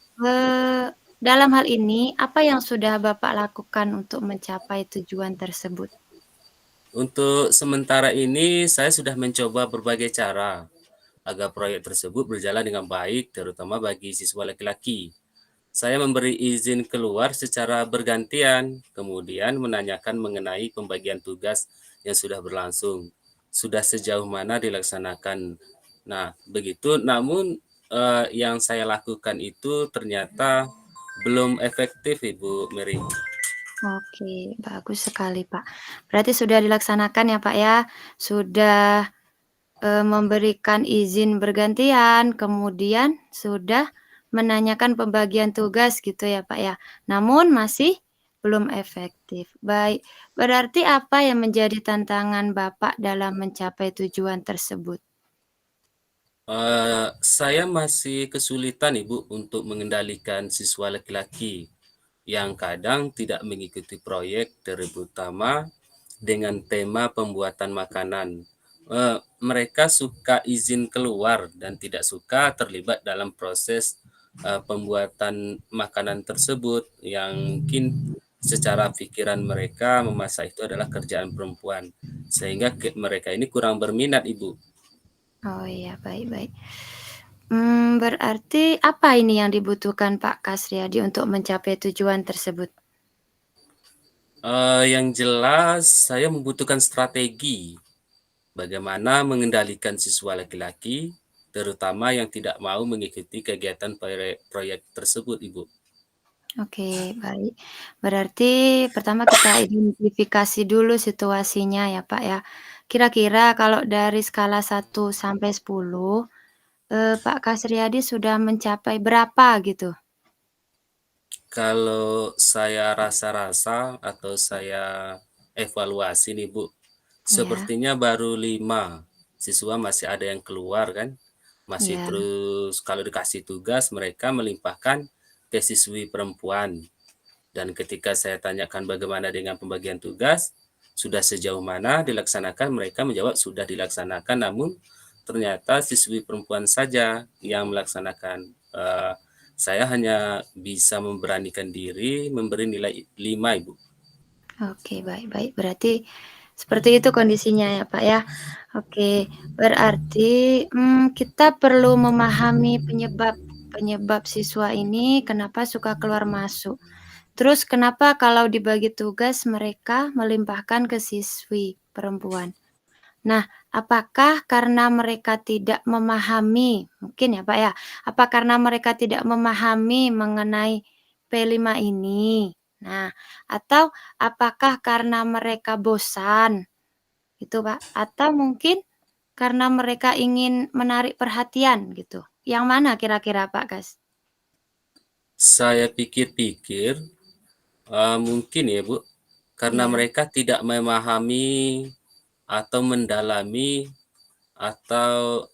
Dalam hal ini, apa yang sudah Bapak lakukan untuk mencapai tujuan tersebut? Untuk sementara ini saya sudah mencoba berbagai cara agar proyek tersebut berjalan dengan baik, terutama bagi siswa laki-laki. saya memberi izin keluar secara bergantian, kemudian menanyakan mengenai pembagian tugas yang sudah berlangsung, sudah sejauh mana dilaksanakan. Nah, begitu. Namun yang saya lakukan itu ternyata belum efektif, Ibu Mary. Oke, bagus sekali, Pak. Berarti sudah dilaksanakan ya, Pak, ya? Sudah memberikan izin bergantian, kemudian sudah menanyakan pembagian tugas gitu ya, Pak, ya? Namun masih belum efektif. Baik, berarti apa yang menjadi tantangan Bapak dalam mencapai tujuan tersebut? Saya masih kesulitan, Ibu, untuk mengendalikan siswa laki-laki yang kadang tidak mengikuti proyek terutama dengan tema pembuatan makanan. Mereka suka izin keluar dan tidak suka terlibat dalam proses pembuatan makanan tersebut yang mungkin secara pikiran mereka memasak itu adalah kerjaan perempuan, sehingga mereka ini kurang berminat, Ibu. Oh iya, baik-baik. Berarti apa ini yang dibutuhkan Pak Kasriadi untuk mencapai tujuan tersebut? Yang jelas saya membutuhkan strategi bagaimana mengendalikan siswa laki-laki, terutama yang tidak mau mengikuti kegiatan proyek tersebut, Ibu. Oke, baik. Berarti pertama kita identifikasi dulu situasinya ya, Pak, ya. Kira-kira kalau dari skala 1 sampai 10, Pak Kasriadi sudah mencapai berapa gitu? Kalau saya rasa-rasa atau saya evaluasi nih, Bu, Iya, sepertinya baru 5 siswa masih ada yang keluar kan, masih iya. terus kalau dikasih tugas mereka melimpahkan ke siswi perempuan. Dan ketika saya tanyakan bagaimana dengan pembagian tugas, sudah sejauh mana dilaksanakan, mereka menjawab sudah dilaksanakan, namun ternyata siswi perempuan saja yang melaksanakan. Saya hanya bisa memberanikan diri memberi nilai 5, Ibu. Oke, baik-baik. Berarti seperti itu kondisinya ya, Pak, ya. Oke, berarti, kita perlu memahami penyebab siswa ini kenapa suka keluar masuk. Terus kenapa kalau dibagi tugas mereka melimpahkan ke siswi perempuan. Nah, apakah karena mereka tidak memahami mungkin ya, Pak, ya, apa karena mereka tidak memahami mengenai P5 ini? Nah, atau apakah karena mereka bosan gitu, Pak? Atau mungkin karena mereka ingin menarik perhatian gitu? Yang mana kira-kira, Pak Kas? Saya pikir-pikir mungkin ya, Bu, karena Iya, mereka tidak memahami atau mendalami atau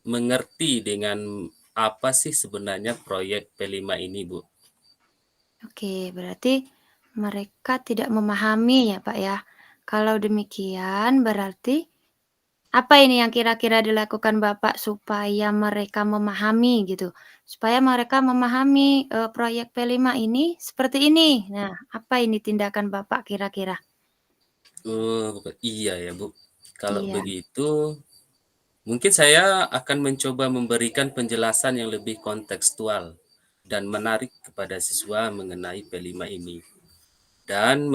mengerti dengan apa sih sebenarnya proyek P5 ini, Bu. oke, berarti mereka tidak memahami ya, Pak, ya. Kalau demikian berarti apa ini yang kira-kira dilakukan Bapak supaya mereka memahami gitu? Supaya mereka memahami, proyek P5 ini seperti ini. Nah, apa ini tindakan Bapak kira-kira? Iya ya, Bu. Kalau Iya, begitu, mungkin saya akan mencoba memberikan penjelasan yang lebih kontekstual dan menarik kepada siswa mengenai P5 ini. Dan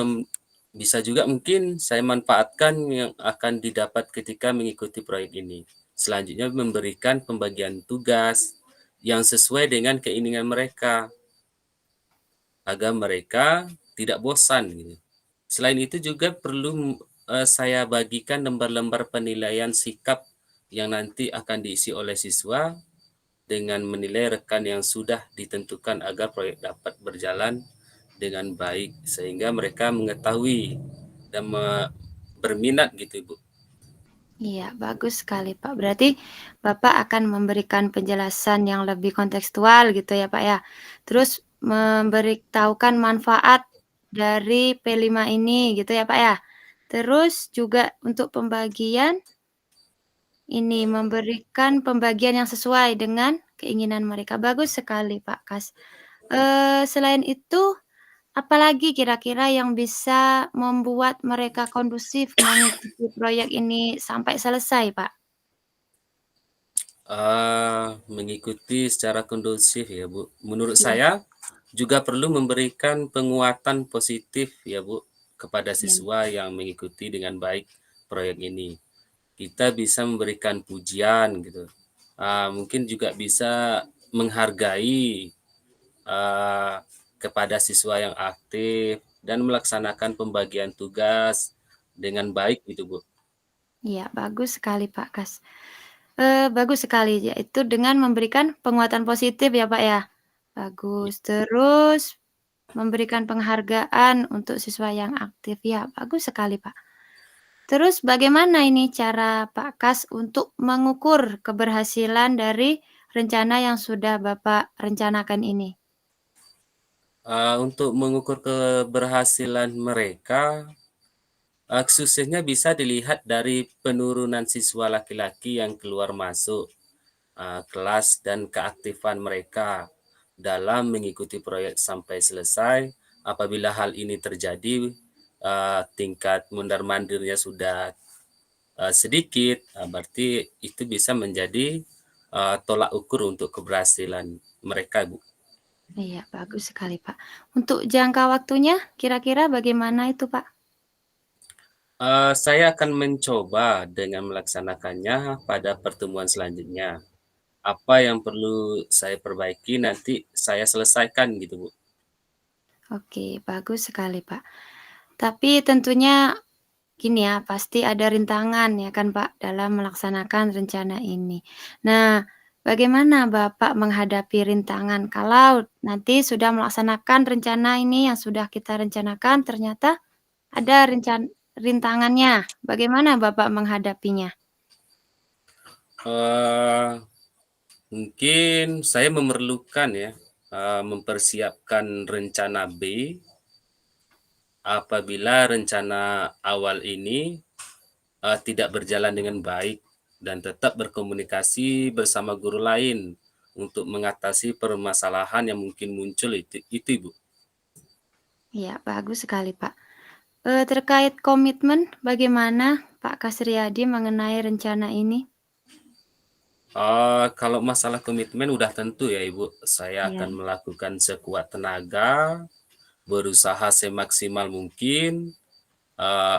bisa juga mungkin saya manfaatkan yang akan didapat ketika mengikuti proyek ini. Selanjutnya memberikan pembagian tugas yang sesuai dengan keinginan mereka agar mereka tidak bosan gitu. Selain itu juga perlu saya bagikan lembar-lembar penilaian sikap yang nanti akan diisi oleh siswa dengan menilai rekan yang sudah ditentukan agar proyek dapat berjalan dengan baik sehingga mereka mengetahui dan berminat gitu, Ibu. iya, bagus sekali, Pak. Berarti Bapak akan memberikan penjelasan yang lebih kontekstual gitu ya, Pak, ya. Terus memberitahukan manfaat dari P5 ini gitu ya, Pak, ya. Terus juga untuk pembagian ini, memberikan pembagian yang sesuai dengan keinginan mereka. Bagus sekali, Pak Kas. Selain itu, apalagi kira-kira yang bisa membuat mereka kondusif mengikuti proyek ini sampai selesai, Pak? Mengikuti secara kondusif ya, Bu. Menurut Iya, saya juga perlu memberikan penguatan positif ya Bu kepada Ya. siswa yang mengikuti dengan baik proyek ini. Kita bisa memberikan pujian gitu. Mungkin juga bisa menghargai kepada siswa yang aktif dan melaksanakan pembagian tugas dengan baik gitu Bu. Iya, bagus sekali Pak Kas. Bagus sekali, yaitu dengan memberikan penguatan positif ya Pak ya? Bagus. Terus memberikan penghargaan untuk siswa yang aktif, ya bagus sekali Pak. Terus bagaimana ini cara Pak Kas untuk mengukur keberhasilan dari rencana yang sudah Bapak rencanakan ini? Untuk mengukur keberhasilan mereka, suksesnya bisa dilihat dari penurunan siswa laki-laki yang keluar masuk kelas dan keaktifan mereka dalam mengikuti proyek sampai selesai. Apabila hal ini terjadi, tingkat mondar-mandirnya sudah sedikit, berarti itu bisa menjadi tolak ukur untuk keberhasilan mereka, Bu. Iya, bagus sekali Pak. Untuk jangka waktunya kira-kira bagaimana itu Pak? Saya akan mencoba dengan melaksanakannya pada pertemuan selanjutnya. Apa yang perlu saya perbaiki nanti saya selesaikan gitu, Bu. Oke, bagus sekali Pak. Tapi tentunya gini ya, pasti ada rintangan ya kan Pak dalam melaksanakan rencana ini. Nah, bagaimana Bapak menghadapi rintangan kalau nanti sudah melaksanakan rencana ini yang sudah kita rencanakan ternyata ada rintangannya, bagaimana Bapak menghadapinya? Mungkin saya memerlukan ya, mempersiapkan rencana B apabila rencana awal ini tidak berjalan dengan baik dan tetap berkomunikasi bersama guru lain untuk mengatasi permasalahan yang mungkin muncul itu Ibu. Ya, bagus sekali Pak. Terkait komitmen, bagaimana Pak Kasriyadi mengenai rencana ini? Kalau masalah komitmen udah tentu ya Ibu, saya Ya. akan melakukan sekuat tenaga, berusaha semaksimal mungkin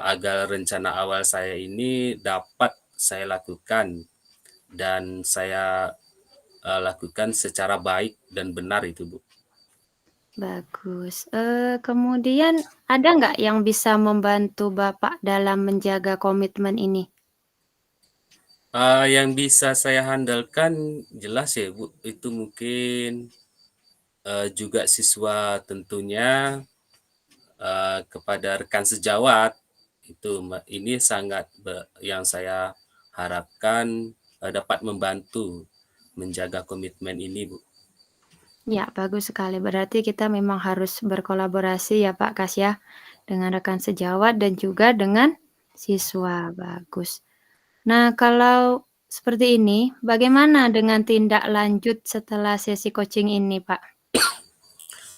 agar rencana awal saya ini dapat saya lakukan dan saya lakukan secara baik dan benar itu Bu. Bagus. Kemudian ada nggak yang bisa membantu Bapak dalam menjaga komitmen ini? Yang bisa saya handalkan jelas ya Bu, itu mungkin juga siswa tentunya kepada rekan sejawat itu ini sangat yang saya harapkan dapat membantu menjaga komitmen ini Bu. Ya, bagus sekali. Berarti kita memang harus berkolaborasi ya Pak Kas ya, dengan rekan sejawat dan juga dengan siswa. Bagus. Nah, kalau seperti ini, bagaimana dengan tindak lanjut setelah sesi coaching ini, Pak?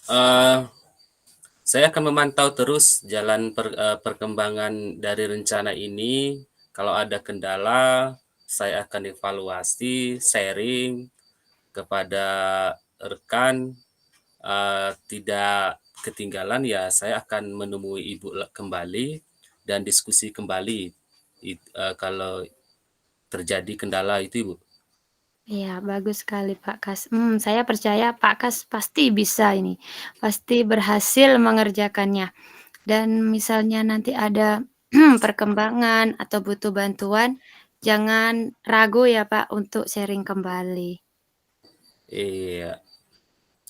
Uh, Saya akan memantau terus jalan perkembangan dari rencana ini. Kalau ada kendala, saya akan evaluasi, sharing kepada rekan. Tidak ketinggalan ya, saya akan menemui Ibu kembali dan diskusi kembali kalau terjadi kendala itu, Ibu. Iya, bagus sekali Pak Kas. Saya percaya Pak Kas pasti bisa ini, pasti berhasil mengerjakannya. Dan misalnya nanti ada perkembangan atau butuh bantuan, jangan ragu ya Pak untuk sharing kembali. Iya.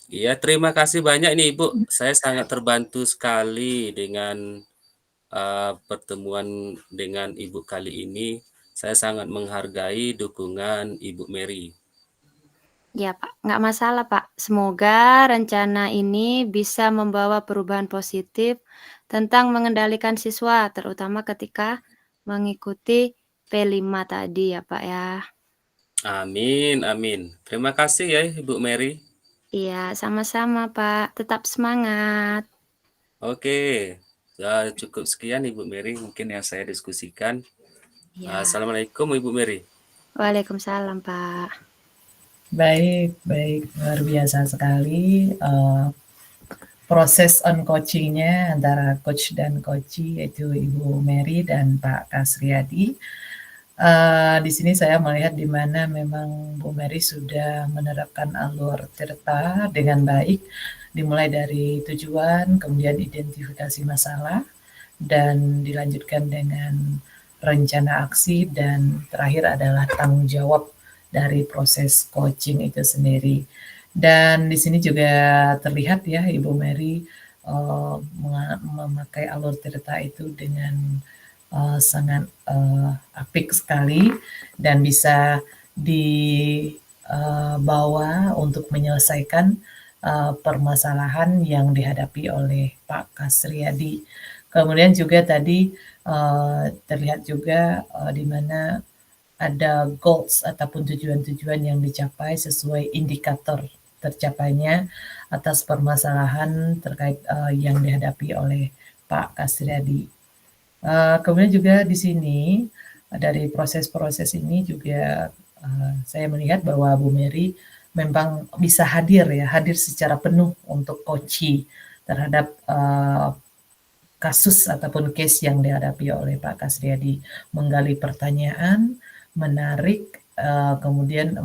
Iya, terima kasih banyak nih Ibu. Saya sangat terbantu sekali dengan pertemuan dengan Ibu kali ini. Saya sangat menghargai dukungan Ibu Mary. Ya Pak, nggak masalah Pak. Semoga rencana ini bisa membawa perubahan positif tentang mengendalikan siswa, terutama ketika mengikuti P5 tadi ya Pak ya. Amin, amin. Terima kasih ya Ibu Mary. Iya, sama-sama Pak. Tetap semangat. Oke, cukup sekian Ibu Mary mungkin yang saya diskusikan. Ya. Assalamualaikum Ibu Mary. Waalaikumsalam Pak. Baik, baik, luar biasa sekali proses on coaching-nya antara coach dan coachee, yaitu Ibu Mary dan Pak Kasriyadi. Di sini saya melihat di mana memang Bu Mary sudah menerapkan alur tirta dengan baik, dimulai dari tujuan, kemudian identifikasi masalah, dan dilanjutkan dengan rencana aksi, dan terakhir adalah tanggung jawab dari proses coaching itu sendiri. Dan di sini juga terlihat ya Ibu Mary memakai alur tirta itu dengan sangat apik sekali dan bisa dibawa untuk menyelesaikan permasalahan yang dihadapi oleh Pak Kasriyadi. Kemudian juga tadi terlihat juga di mana ada goals ataupun tujuan-tujuan yang dicapai sesuai indikator tercapainya atas permasalahan terkait yang dihadapi oleh Pak Kasriyadi. Kemudian juga di sini dari proses-proses ini juga saya melihat bahwa Bu Mary memang bisa hadir secara penuh untuk coaching terhadap kasus ataupun case yang dihadapi oleh Pak Kasriyadi, menggali pertanyaan, menarik, kemudian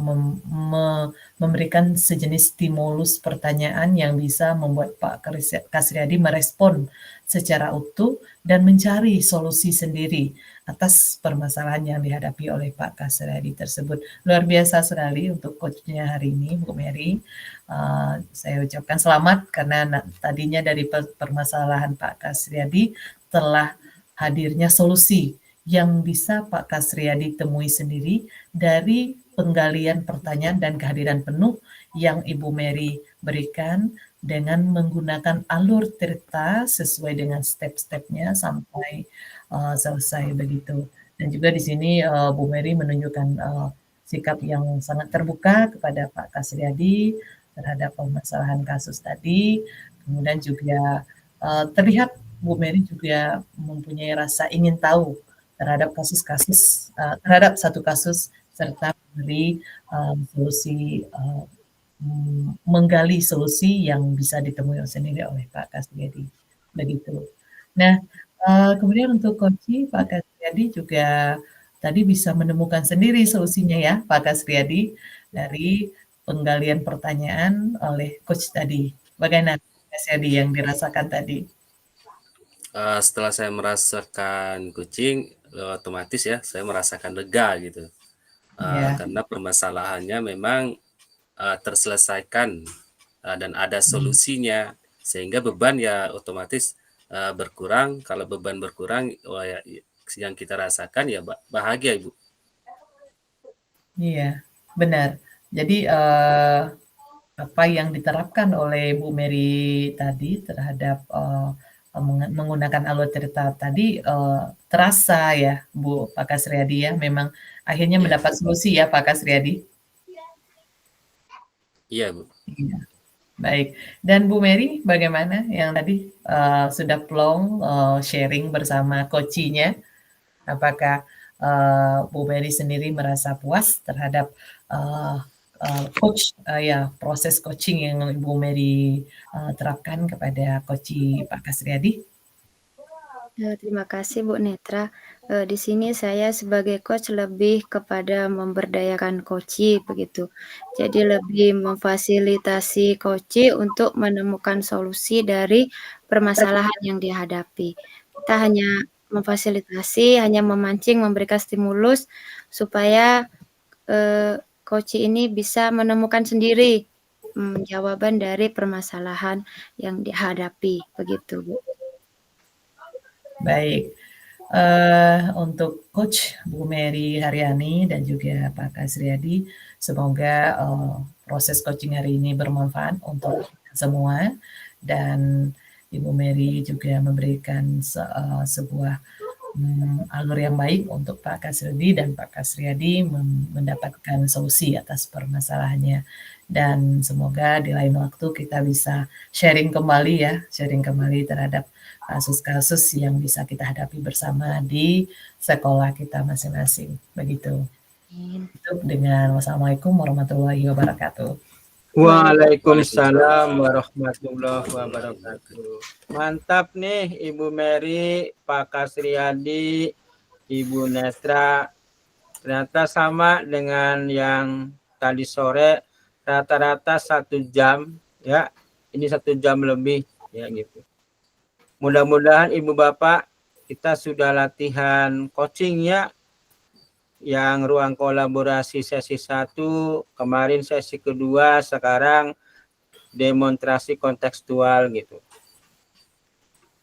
memberikan sejenis stimulus pertanyaan yang bisa membuat Pak Kasriyadi merespon secara utuh dan mencari solusi sendiri atas permasalahan yang dihadapi oleh Pak Kasriyadi tersebut. Luar biasa sekali untuk coachnya hari ini, Bu Mary. Saya ucapkan selamat karena tadinya dari permasalahan Pak Kasriyadi telah hadirnya solusi yang bisa Pak Kasriyadi temui sendiri dari penggalian pertanyaan dan kehadiran penuh yang Ibu Mary berikan dengan menggunakan alur tirta sesuai dengan step-stepnya sampai selesai begitu. Dan juga di sini Bu Mary menunjukkan sikap yang sangat terbuka kepada Pak Kasriyadi terhadap permasalahan kasus tadi. Kemudian juga terlihat Bu Mary juga mempunyai rasa ingin tahu terhadap kasus-kasus, terhadap satu kasus serta memberi solusi, menggali solusi yang bisa ditemui sendiri oleh Pak Kasriyadi, begitu. Nah, kemudian untuk coaching Pak Kasriyadi juga tadi bisa menemukan sendiri solusinya ya Pak Kasriyadi dari penggalian pertanyaan oleh coach tadi. Bagaimana Pak Kasriyadi yang dirasakan tadi? Setelah saya merasakan coaching, otomatis ya saya merasakan lega gitu. Karena permasalahannya memang terselesaikan dan ada solusinya, sehingga beban ya otomatis berkurang. Kalau beban berkurang, yang kita rasakan ya bahagia, Ibu. Iya, benar. Jadi apa yang diterapkan oleh Bu Mary tadi terhadap menggunakan alur tirta tadi terasa ya Bu Pak Kasriyadi ya, memang akhirnya mendapat solusi ya Pak Kasriyadi. Iya Bu. Iya. Baik, dan Bu Mary bagaimana yang tadi sudah plong sharing bersama coaching-nya? Apakah Bu Mary sendiri merasa puas terhadap proses coaching yang Ibu Mary terapkan kepada coaching Pak Kasriyadi? Terima kasih Bu Netra. Di sini saya sebagai coach lebih kepada memberdayakan coachee begitu. Jadi lebih memfasilitasi coachee untuk menemukan solusi dari permasalahan yang dihadapi. Kita hanya memfasilitasi, hanya memancing, memberikan stimulus supaya coachee ini bisa menemukan sendiri jawaban dari permasalahan yang dihadapi begitu Bu. Baik, untuk Coach Bu Mary Haryani dan juga Pak Kasriyadi, semoga proses coaching hari ini bermanfaat untuk semua, dan Ibu Mary juga memberikan sebuah alur yang baik untuk Pak Kasriyadi, dan Pak Kasriyadi mendapatkan solusi atas permasalahannya. Dan semoga di lain waktu kita bisa sharing kembali terhadap kasus-kasus yang bisa kita hadapi bersama di sekolah kita masing-masing. Begitu. Tutup dengan wassalamualaikum warahmatullahi wabarakatuh. Waalaikumsalam warahmatullahi wabarakatuh. Mantap nih Ibu Mary, Pak Kasriyadi, Ibu Netra. Ternyata sama dengan yang tadi sore, rata-rata 1 jam ya. Ini 1 jam lebih ya gitu. Mudah-mudahan Ibu Bapak kita sudah latihan coaching ya, yang ruang kolaborasi sesi 1, kemarin sesi kedua, sekarang demonstrasi kontekstual gitu.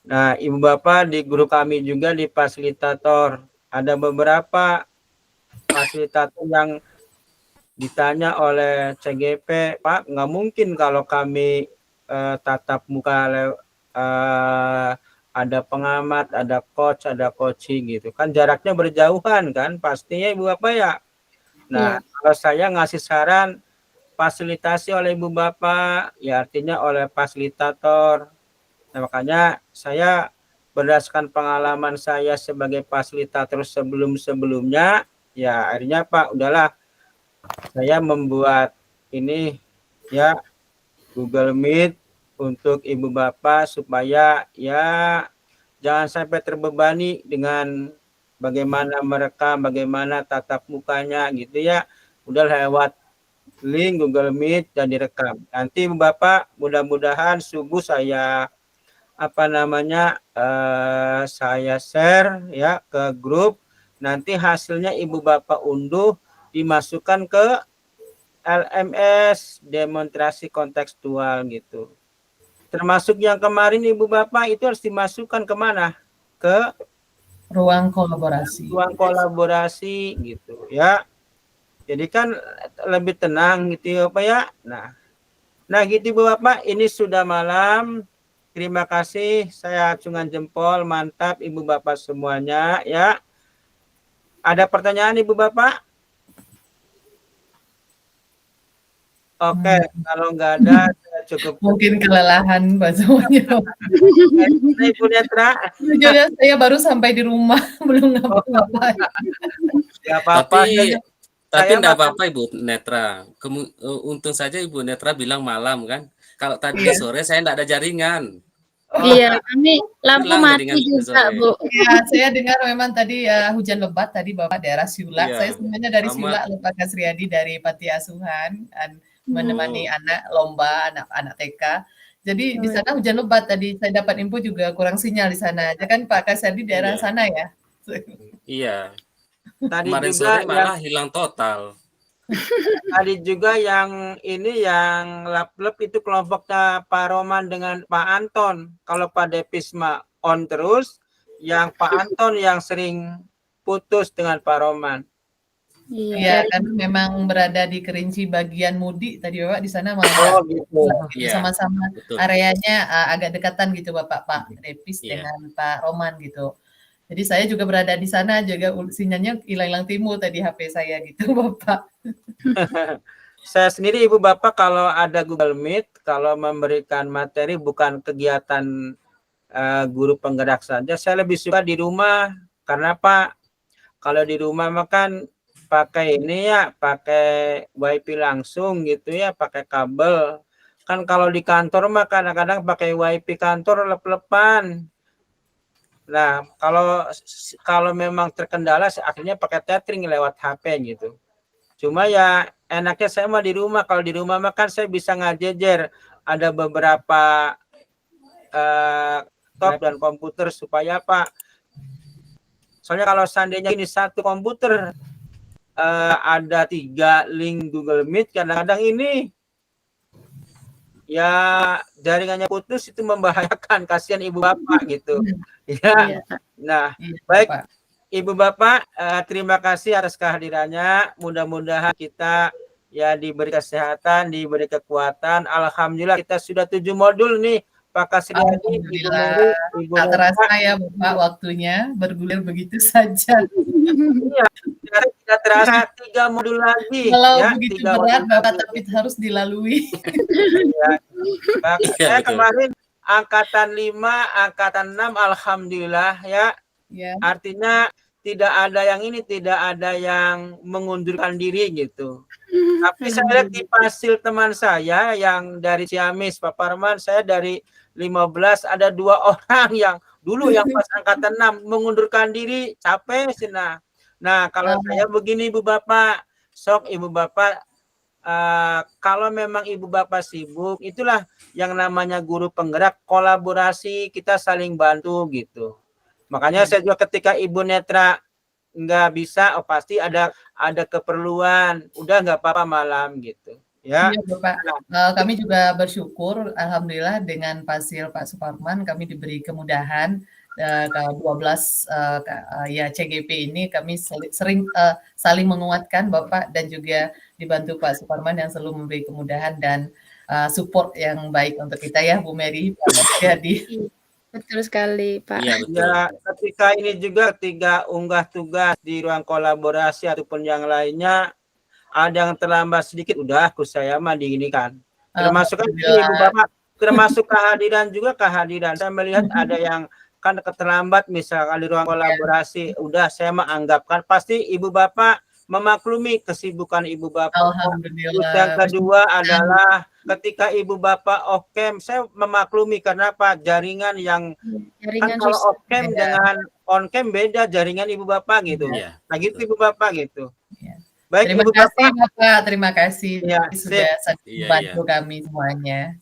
Nah, Ibu Bapak di grup kami juga di fasilitator ada beberapa fasilitator yang ditanya oleh CGP, Pak, nggak mungkin kalau kami tatap muka ada pengamat, ada coach, ada coaching gitu kan, jaraknya berjauhan kan pastinya Ibu Bapak ya. Nah, kalau saya ngasih saran fasilitasi oleh Ibu Bapak, ya artinya oleh fasilitator. Nah, makanya saya berdasarkan pengalaman saya sebagai fasilitator sebelum-sebelumnya, ya akhirnya Pak, udahlah saya membuat ini ya Google Meet untuk Ibu Bapak supaya ya jangan sampai terbebani dengan bagaimana merekam, bagaimana tatap mukanya gitu ya. Udah lewat link Google Meet dan direkam. Nanti Ibu Bapak mudah-mudahan subuh saya saya share ya ke grup. Nanti hasilnya Ibu Bapak unduh, dimasukkan ke LMS demonstrasi kontekstual gitu. Termasuk yang kemarin Ibu Bapak itu harus dimasukkan kemana? Ke ruang kolaborasi. Ruang kolaborasi gitu ya. Jadi kan lebih tenang gitu ya Pak ya. Nah gitu Ibu Bapak, ini sudah malam. Terima kasih, saya acungan jempol, mantap Ibu Bapak semuanya ya. Ada pertanyaan Ibu Bapak? Oke, kalau nggak ada cukup. Mungkin kelelahan Pak semuanya. Ibu Netra. Sejujurnya saya baru sampai di rumah, belum ngapa-ngapain. Tapi enggak apa-apa Ibu Netra. Untung saja Ibu Netra bilang malam kan. Kalau tadi sore saya enggak ada jaringan. Iya, kami lampu mati juga, Bu. Iya, saya dengar memang tadi hujan lebat tadi Bapak daerah Siulak. Saya sebenarnya dari Siulak, Pak Kasriyadi dari Panti Asuhan, menemani anak lomba, anak-anak TK. Jadi di sana hujan lebat tadi. Saya dapat info juga kurang sinyal di sana. Ya kan Pak Kasriyadi daerah sana ya? Iya. Tadi kemarin juga sore malah hilang total. Tadi juga yang ini yang lap-lap itu kelompoknya Pak Roman dengan Pak Anton. Kalau Pak Depisma on terus, yang Pak Anton yang sering putus dengan Pak Roman. Iya, kan memang berada di Kerinci bagian Mudik tadi Bapak di sana malah gitu. Sama-sama areanya agak dekatan gitu Bapak Pak Depis dengan Pak Roman gitu. Jadi saya juga berada di sana, juga sinyalnya hilang-hilang timur tadi HP saya gitu Bapak. Saya sendiri Ibu Bapak kalau ada Google Meet, kalau memberikan materi bukan kegiatan guru penggerak saja, saya lebih suka di rumah. Karena Pak, kalau di rumah makan pakai ini ya, pakai WiFi langsung gitu ya, pakai kabel. Kan kalau di kantor mah kadang-kadang pakai WiFi kantor lep-lepan. Nah, kalau memang terkendala akhirnya pakai tethering lewat HP gitu. Cuma ya enaknya saya mah di rumah. Kalau di rumah mah kan saya bisa ngajejer. Ada beberapa laptop dan komputer supaya apa? Soalnya kalau seandainya ini satu komputer ada 3 link Google Meet, kadang-kadang ini ya jaringannya putus, itu membahayakan, kasihan Ibu Bapak gitu. Ya. Nah, baik Ibu Bapak, terima kasih atas kehadirannya. Mudah-mudahan kita ya diberi kesehatan, diberi kekuatan. Alhamdulillah kita sudah 7 modul nih Pak Kasriyadi. Alhamdulillah. Tak terasa ya Bapak waktunya bergulir begitu saja. Iya, tidak terasa 3 modul lagi. Kalau ya, begitu berat Bapak tapi harus dilalui. Ya. Saya kemarin angkatan 5, angkatan 6, alhamdulillah ya. Artinya tidak ada yang mengundurkan diri gitu. Tapi saya lihat di pasil teman saya yang dari Ciamis, Pak Parman, saya dari 15 ada 2 orang yang dulu yang pas angkatan 6 mengundurkan diri, capek sih nah. Nah, kalau saya begini Ibu Bapak, sok Ibu Bapak kalau memang Ibu Bapak sibuk, itulah yang namanya guru penggerak, kolaborasi, kita saling bantu gitu. Makanya saya juga ketika Ibu Netra nggak bisa, oh pasti ada keperluan, udah nggak apa-apa malam gitu. Ya. Iya Bapak, kami juga bersyukur alhamdulillah dengan pasil Pak Suparman kami diberi kemudahan ke 12 ya CGP ini kami sering saling menguatkan Bapak dan juga dibantu Pak Suparman yang selalu memberi kemudahan dan support yang baik untuk kita ya Bu Mary. Jadi Betul sekali Pak. Iya betul. Ya, ketika ini juga ketika unggah tugas di ruang kolaborasi ataupun yang lainnya ada yang terlambat sedikit, udah aku saya mah diinikan. Termasuk kan Ibu Bapak, termasuk kehadiran juga kehadiran. Saya melihat ada yang kan terlambat misalkan di ruang kolaborasi, udah saya mah anggapkan pasti Ibu Bapak memaklumi kesibukan Ibu Bapak. Alhamdulillah. Yang kedua adalah ketika Ibu Bapak off cam, saya memaklumi karena apa? Jaringan yang kan kalau off cam dengan on cam beda jaringan Ibu Bapak gitu. Iya, Nah gitu Ibu Bapak gitu. Iya. Baik Terima Ibu kasih Bapak. Bapak, terima kasih Ya, sudah Iya, membantu kami semuanya.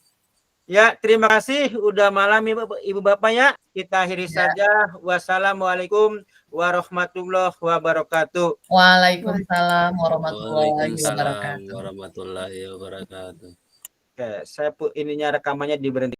Ya, terima kasih udah malam Ibu Bapak ya. Kita akhiri saja. Wassalamualaikum warahmatullahi wabarakatuh. Waalaikumsalam warahmatullahi Waalaikumsalam wabarakatuh. warahmatullahi wabarakatuh. Oke, saya ininya rekamannya diberhenti.